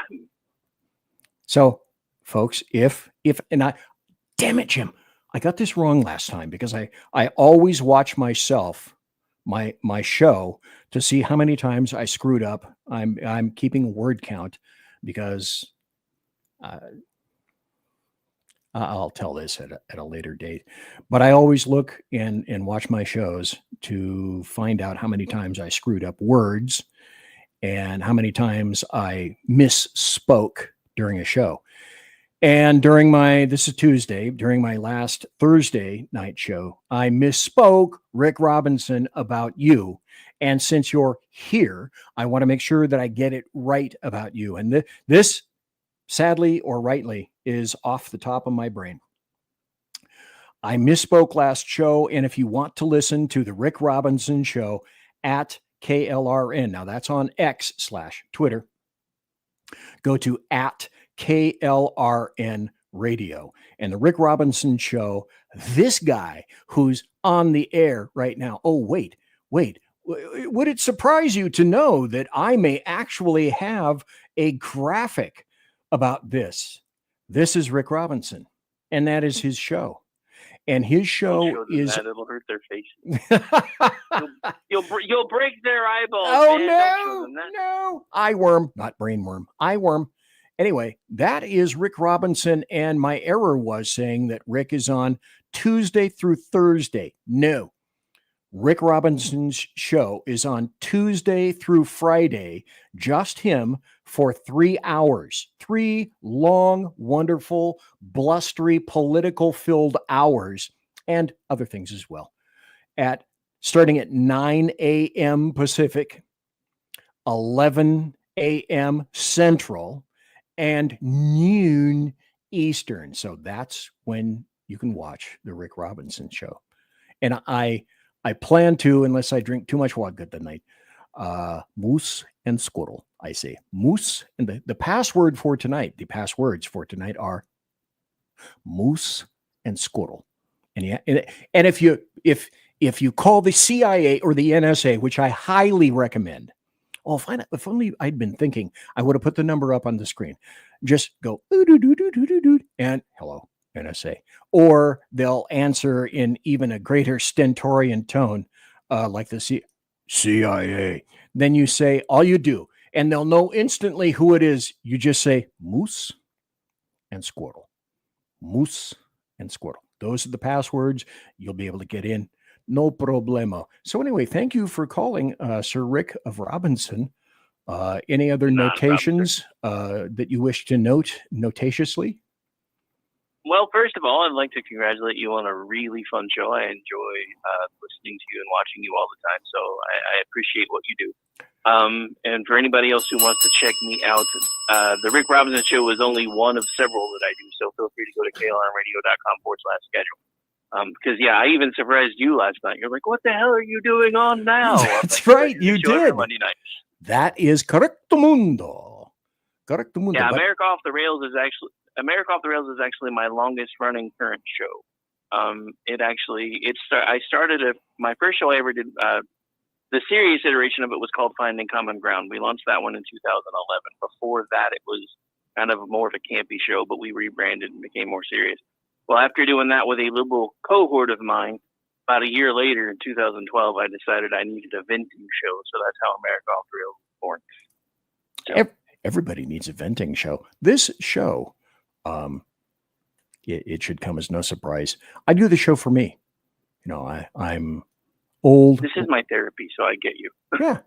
So, folks, damn it, Jim. I got this wrong last time because I always watch myself, my show, to see how many times I screwed up. I'm keeping a word count because I'll tell this at a later date. But I always look and watch my shows to find out how many times I screwed up words and how many times I misspoke during a show. And this is Tuesday, during my last Thursday night show, I misspoke, Rick Robinson, about you. And since you're here, I want to make sure that I get it right about you. And this, sadly or rightly, is off the top of my brain. I misspoke last show. And if you want to listen to the Rick Robinson show at KLRN, now that's on X/Twitter, go to at KLRN Radio. And the Rick Robinson Show, this guy who's on the air right now. Oh, wait. Would it surprise you to know that I may actually have a graphic about this? This is Rick Robinson, and that is his show. And his show is... That, it'll hurt their face. you'll break their eyeballs. Oh, man. no. Eyeworm, not brainworm. Eyeworm. Anyway, that is Rick Robinson, and my error was saying that Rick is on Tuesday through Thursday. No. Rick Robinson's show is on Tuesday through Friday, just him, for 3 hours. 3 long, wonderful, blustery, political-filled hours, and other things as well. Starting at 9 a.m. Pacific, 11 a.m. Central, and noon Eastern. So that's when you can watch the Rick Robinson Show. And I plan to, unless I drink too much vodka tonight, moose and squirrel. I say moose, and the passwords for tonight are moose and squirrel. And if you call the CIA or the NSA, which I highly recommend, if only I'd been thinking, I would have put the number up on the screen. Just go and hello, NSA, or they'll answer in even a greater stentorian tone, like the CIA. Then you say all you do, and they'll know instantly who it is. You just say moose and squirrel, moose and squirrel. Those are the passwords. You'll be able to get in. No problemo. So anyway, thank you for calling, Sir Rick of Robinson. Any other notations that you wish to note notatiously? Well, first of all, I'd like to congratulate you on a really fun show. I enjoy listening to you and watching you all the time, so I appreciate what you do. And for anybody else who wants to check me out, the Rick Robinson Show is only one of several that I do, so feel free to go to klrnradio.com/schedule. Because, I even surprised you last night. You're like, what the hell are you doing on now? That's right, you did. Monday night. That is Correcto Mundo. Correcto Mundo. Yeah, America Off the Rails is actually my longest running current show. I started my first show I ever did. The serious iteration of it was called Finding Common Ground. We launched that one in 2011. Before that, it was kind of more of a campy show, but we rebranded and became more serious. Well, after doing that with a liberal cohort of mine, about a year later in 2012, I decided I needed a venting show. So that's how America Off the Rails was born. So, everybody needs a venting show. This show, it should come as no surprise. I do the show for me. I'm old. This is my therapy, so I get you. Yeah,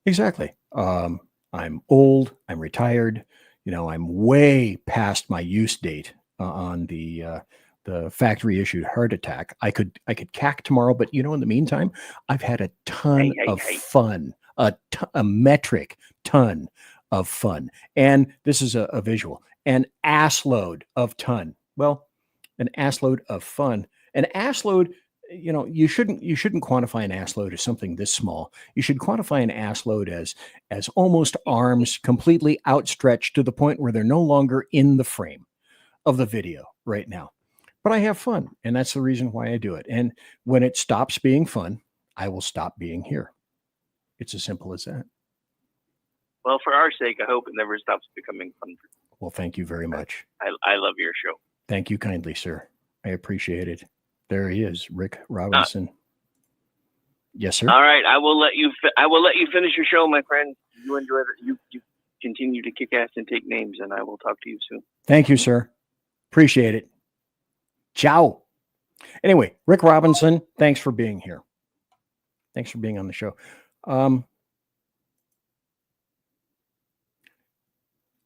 exactly. I'm old. I'm retired. I'm way past my use date on the factory issued heart attack. I could cack tomorrow, but in the meantime, I've had a ton of fun, a metric ton of fun. And this is a visual, an assload of ton. Well, an assload of fun, an assload. You shouldn't quantify an assload as something this small. You should quantify an assload as almost arms completely outstretched to the point where they're no longer in the frame of the video right now. But I have fun, and that's the reason why I do it. And when it stops being fun, I will stop being here. It's as simple as that. Well, for our sake, I hope it never stops becoming fun. Well, thank you very much. I love your show. Thank you kindly, sir. I appreciate it. There he is, Rick Robinson. Yes, sir. All right, I will let you finish your show, my friend. You enjoy it. You continue to kick ass and take names, and I will talk to you soon. Thank you, sir. Appreciate it. Ciao. Anyway, Rick Robinson, thanks for being here. Thanks for being on the show.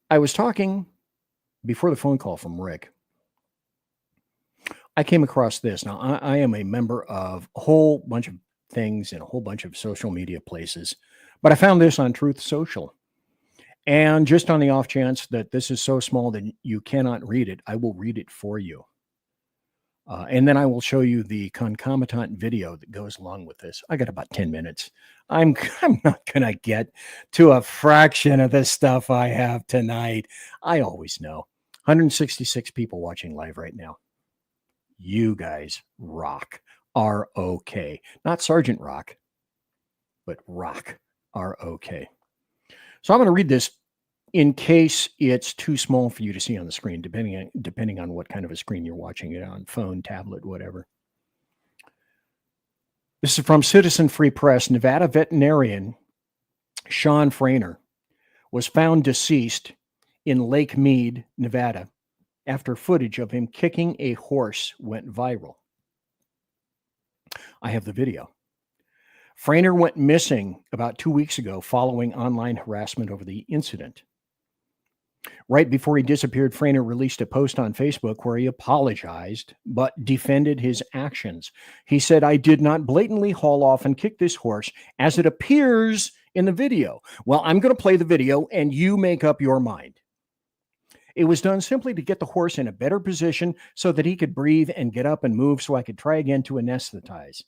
I was talking before the phone call from Rick. I came across this. Now, I am a member of a whole bunch of things in a whole bunch of social media places, but I found this on Truth Social. And just on the off chance that this is so small that you cannot read it, I will read it for you. And then I will show you the concomitant video that goes along with this. I got about 10 minutes. I'm not going to get to a fraction of the stuff I have tonight. I always know. 166 people watching live right now. You guys rock. R-O-K. Not Sergeant Rock, but rock. R-O-K. So I'm going to read this in case it's too small for you to see on the screen, depending on what kind of a screen you're watching it on, phone, tablet, whatever. This is from Citizen Free Press. Nevada veterinarian Sean Frainer was found deceased in Lake Mead, Nevada, after footage of him kicking a horse went viral. I have the video. Frainer went missing about 2 weeks ago following online harassment over the incident. Right before he disappeared, Frainer released a post on Facebook where he apologized but defended his actions. He said, "I did not blatantly haul off and kick this horse as it appears in the video." Well, I'm going to play the video and you make up your mind. It was done simply to get the horse in a better position so that he could breathe and get up and move so I could try again to anesthetize.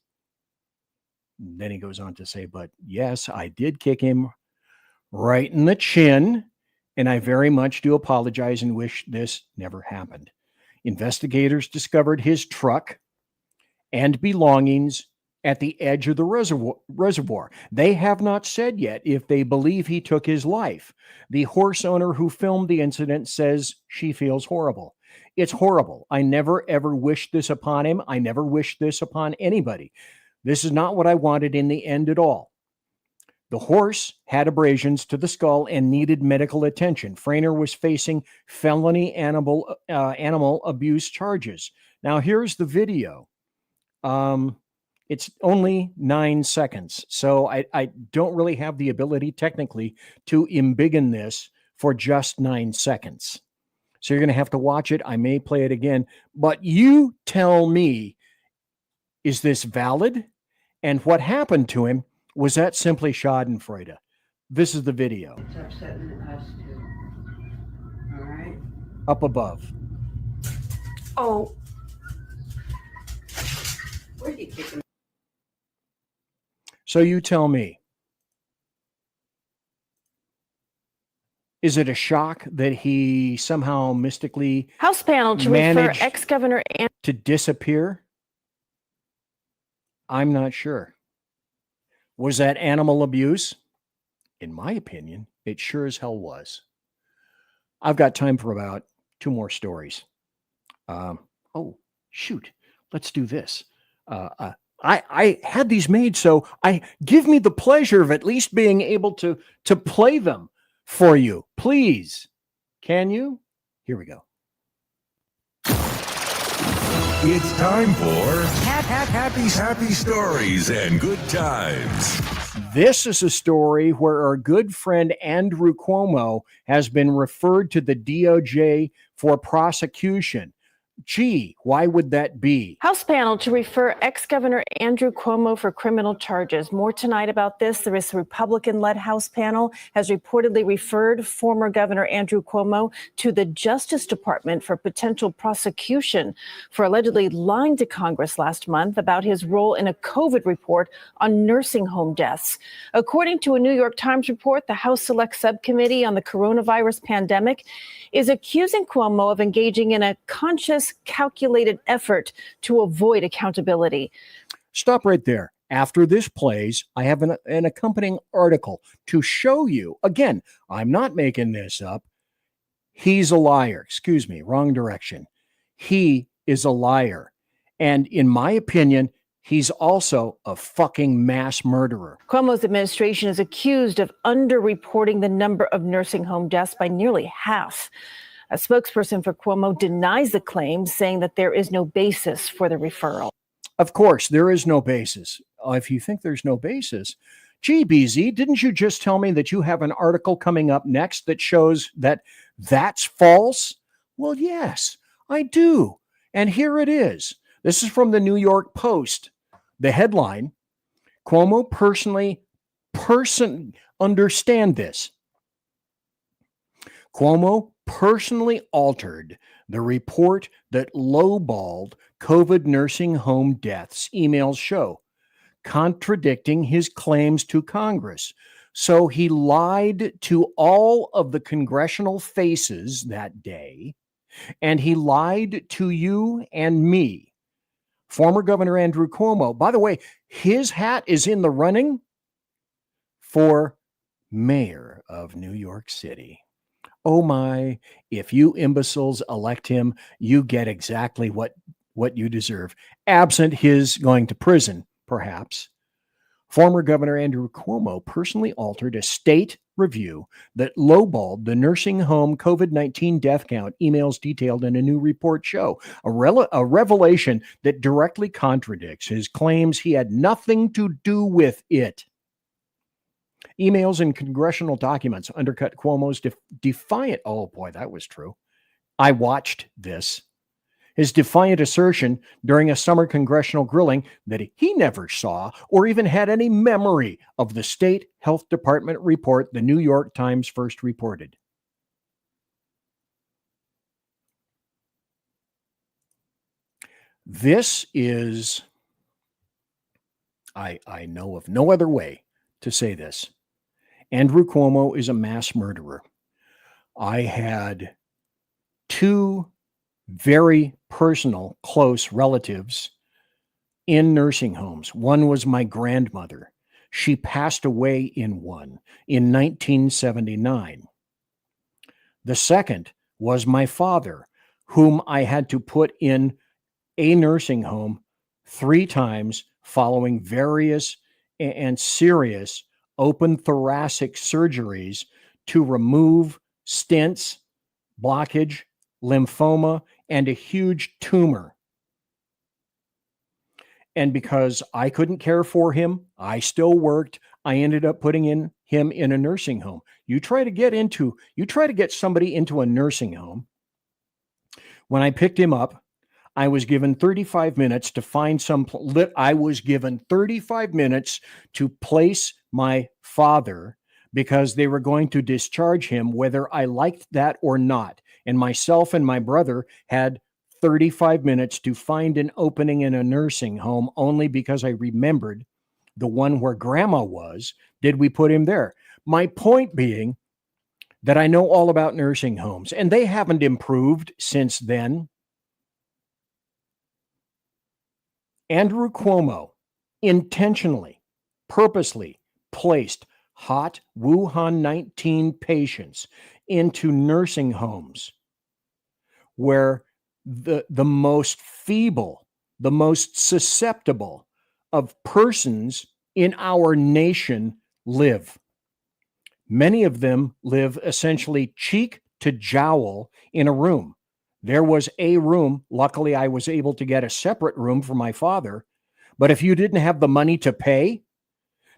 Then he goes on to say, "But yes, I did kick him right in the chin, and I very much do apologize and wish this never happened." Investigators discovered his truck and belongings at the edge of the reservoir. They have not said yet if they believe he took his life. The horse owner who filmed the incident says she feels horrible. It's horrible. I never, ever wished this upon him. I never wished this upon anybody. This is not what I wanted in the end at all. The horse had abrasions to the skull and needed medical attention. Frainer was facing felony animal abuse charges. Now, here's the video. It's only 9 seconds, so I don't really have the ability technically to embiggen this for just 9 seconds. So you're going to have to watch it. I may play it again, but you tell me, is this valid? And what happened to him, was that simply schadenfreude? This is the video. It's upsetting us too. All right. Up above. Oh. Where did you kick him? So you tell me, is it a shock that he somehow mystically House panel to refer managed ex-governor to disappear? I'm not sure. Was that animal abuse? In my opinion, it sure as hell was. I've got time for about 2 more stories. Oh, shoot. Let's do this. I had these made, so give me the pleasure of at least being able to play them for you. Please. Can you? Here we go. It's time for happy stories and good times. This is a story where our good friend Andrew Cuomo has been referred to the DOJ for prosecution. Gee, why would that be? House panel to refer ex-governor Andrew Cuomo for criminal charges. More tonight about this. There is a Republican-led House panel has reportedly referred former Governor Andrew Cuomo to the Justice Department for potential prosecution for allegedly lying to Congress last month about his role in a COVID report on nursing home deaths. According to a New York Times report, the House Select Subcommittee on the coronavirus pandemic is accusing Cuomo of engaging in a conscious, calculated effort to avoid accountability. Stop right there. After this plays, I have an accompanying article to show you. Again, I'm not making this up. He's a liar. Excuse me, wrong direction. He is a liar. And in my opinion, he's also a fucking mass murderer. Cuomo's administration is accused of underreporting the number of nursing home deaths by nearly half. A spokesperson for Cuomo denies the claim, saying that there is no basis for the referral. Of course, there is no basis. If you think there's no basis, gee, BZ, didn't you just tell me that you have an article coming up next that shows that that's false? Well, yes, I do. And here it is. This is from the New York Post. The headline, Cuomo understand this. Cuomo personally altered the report that lowballed COVID nursing home deaths, emails show, contradicting his claims to Congress. So he lied to all of the congressional faces that day And he lied to you and me. Former Governor Andrew Cuomo, by the way, his hat is in the running for mayor of New York City. Oh my, if you imbeciles elect him, you get exactly what you deserve, absent his going to prison, perhaps. Former Governor Andrew Cuomo personally altered a state review that lowballed the nursing home COVID-19 death count, emails detailed in a new report show. A revelation that directly contradicts his claims he had nothing to do with it. Emails and congressional documents undercut Cuomo's defiant, oh boy, that was true. I watched this. His defiant assertion during a summer congressional grilling that he never saw or even had any memory of the state health department report the New York Times first reported. This is, I know of no other way to say this. Andrew Cuomo is a mass murderer. I had two very personal, close relatives in nursing homes. One was my grandmother. She passed away in one in 1979. The second was my father, whom I had to put in a nursing home 3 times following various and serious open thoracic surgeries to remove stents, blockage, lymphoma, and a huge tumor. And because I couldn't care for him, I still worked. I ended up putting him in a nursing home. You try to get somebody into a nursing home. When I picked him up, I was given 35 minutes to find I was given 35 minutes to place my father because they were going to discharge him whether I liked that or not. And myself and my brother had 35 minutes to find an opening in a nursing home only because I remembered the one where grandma was. Did we put him there? My point being that I know all about nursing homes, and they haven't improved since then. Andrew Cuomo intentionally, purposely placed hot Wuhan 19 patients into nursing homes where the most feeble, the most susceptible of persons in our nation live. Many of them live essentially cheek to jowl in a room. There was a room. Luckily, I was able to get a separate room for my father. But if you didn't have the money to pay,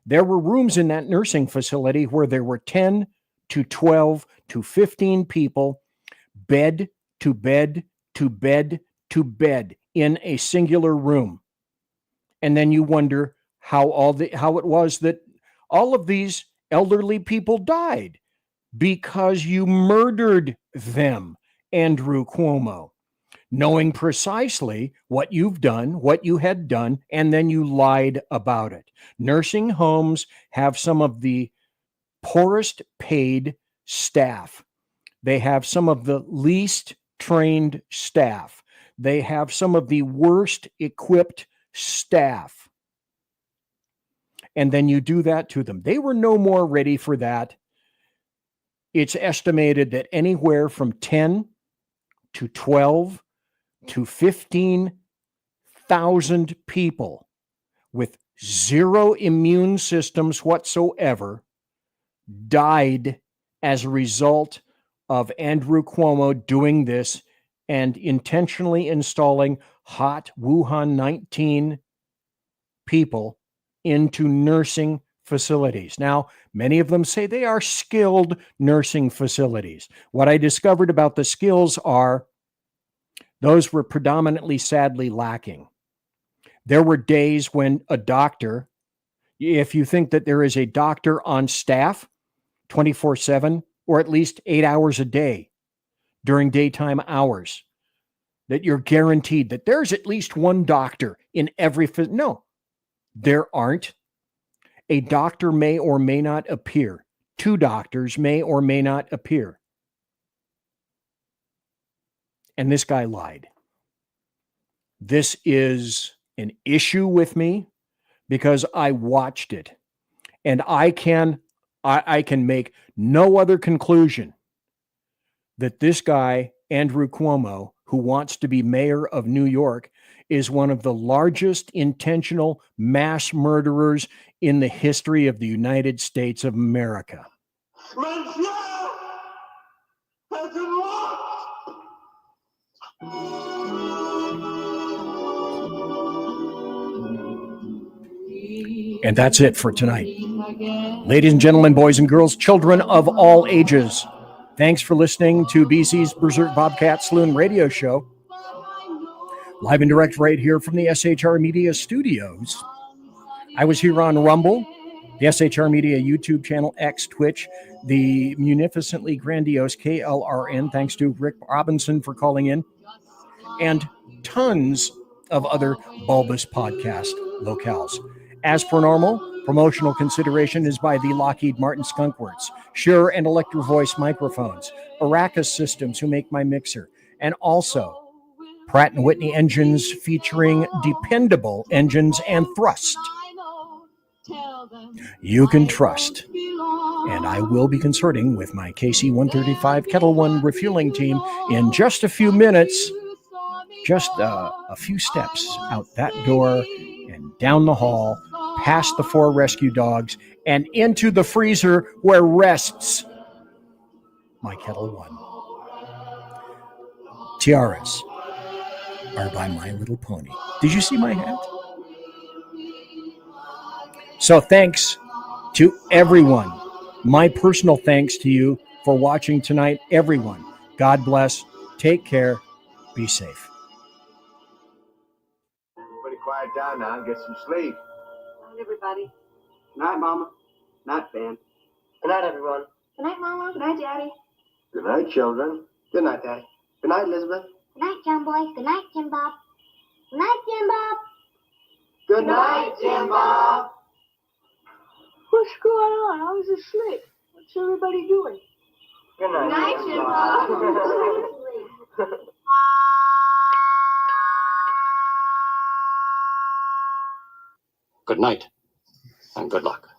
there were rooms in that nursing facility where there were 10 to 12 to 15 people, bed to bed to bed to bed in a singular room. And then you wonder how it was that all of these elderly people died because you murdered them, Andrew Cuomo, knowing precisely what you've done, what you had done, and then you lied about it. Nursing homes have some of the poorest paid staff. They have some of the least trained staff. They have some of the worst equipped staff. And then you do that to them. They were no more ready for that. It's estimated that anywhere from 10 to 12 to 15,000 people with zero immune systems whatsoever died as a result of Andrew Cuomo doing this and intentionally installing hot Wuhan 19 people into nursing facilities. Now, many of them say they are skilled nursing facilities. What I discovered about the skills are those were predominantly sadly lacking. There were days when a doctor, if you think that there is a doctor on staff 24/7 or at least 8 hours a day during daytime hours, that you're guaranteed that there's at least one doctor in every no, there aren't. A doctor may or may not appear. 2 doctors may or may not appear. and this guy lied. This is an issue with me because I watched it, and I can make no other conclusion that this guy, Andrew Cuomo, who wants to be mayor of New York, is one of the largest intentional mass murderers in the history of the United States of America. And that's it for tonight. Ladies and gentlemen, boys and girls, children of all ages, thanks for listening to BC's Berserk Bobcat Saloon radio show. Live and direct right here from the SHR Media Studios. I was here on Rumble, the SHR Media YouTube channel, X, Twitch, the munificently grandiose KLRN, thanks to Rick Robinson for calling in, and tons of other bulbous podcast locales. As per normal, promotional consideration is by the Lockheed Martin Skunkworks, Shure and Electro Voice microphones, Aracus Systems, who make my mixer, and also Pratt & Whitney engines featuring dependable engines and thrust. You can trust. And I will be consorting with my KC-135 Kettle One refueling team in just a few minutes, just a few steps out that door and down the hall, past the 4 rescue dogs, and into the freezer where rests my Kettle One. Tiaras are by My Little Pony. Did you see my hat? So thanks to everyone. My personal thanks to you for watching tonight, everyone. God bless. Take care. Be safe. Everybody quiet down now and get some sleep. Good night, everybody. Good night, Mama. Good night, Ben. Good night, everyone. Good night, Mama. Good night, Daddy. Good night, children. Good night, Daddy. Good night, Elizabeth. Good night, John Boy. Good night, Jim Bob. Good night, Jim Bob. Good night, Jim Bob. What's going on? I was asleep. What's everybody doing? Good night, Good night, Jim Bob. Good night, and good luck.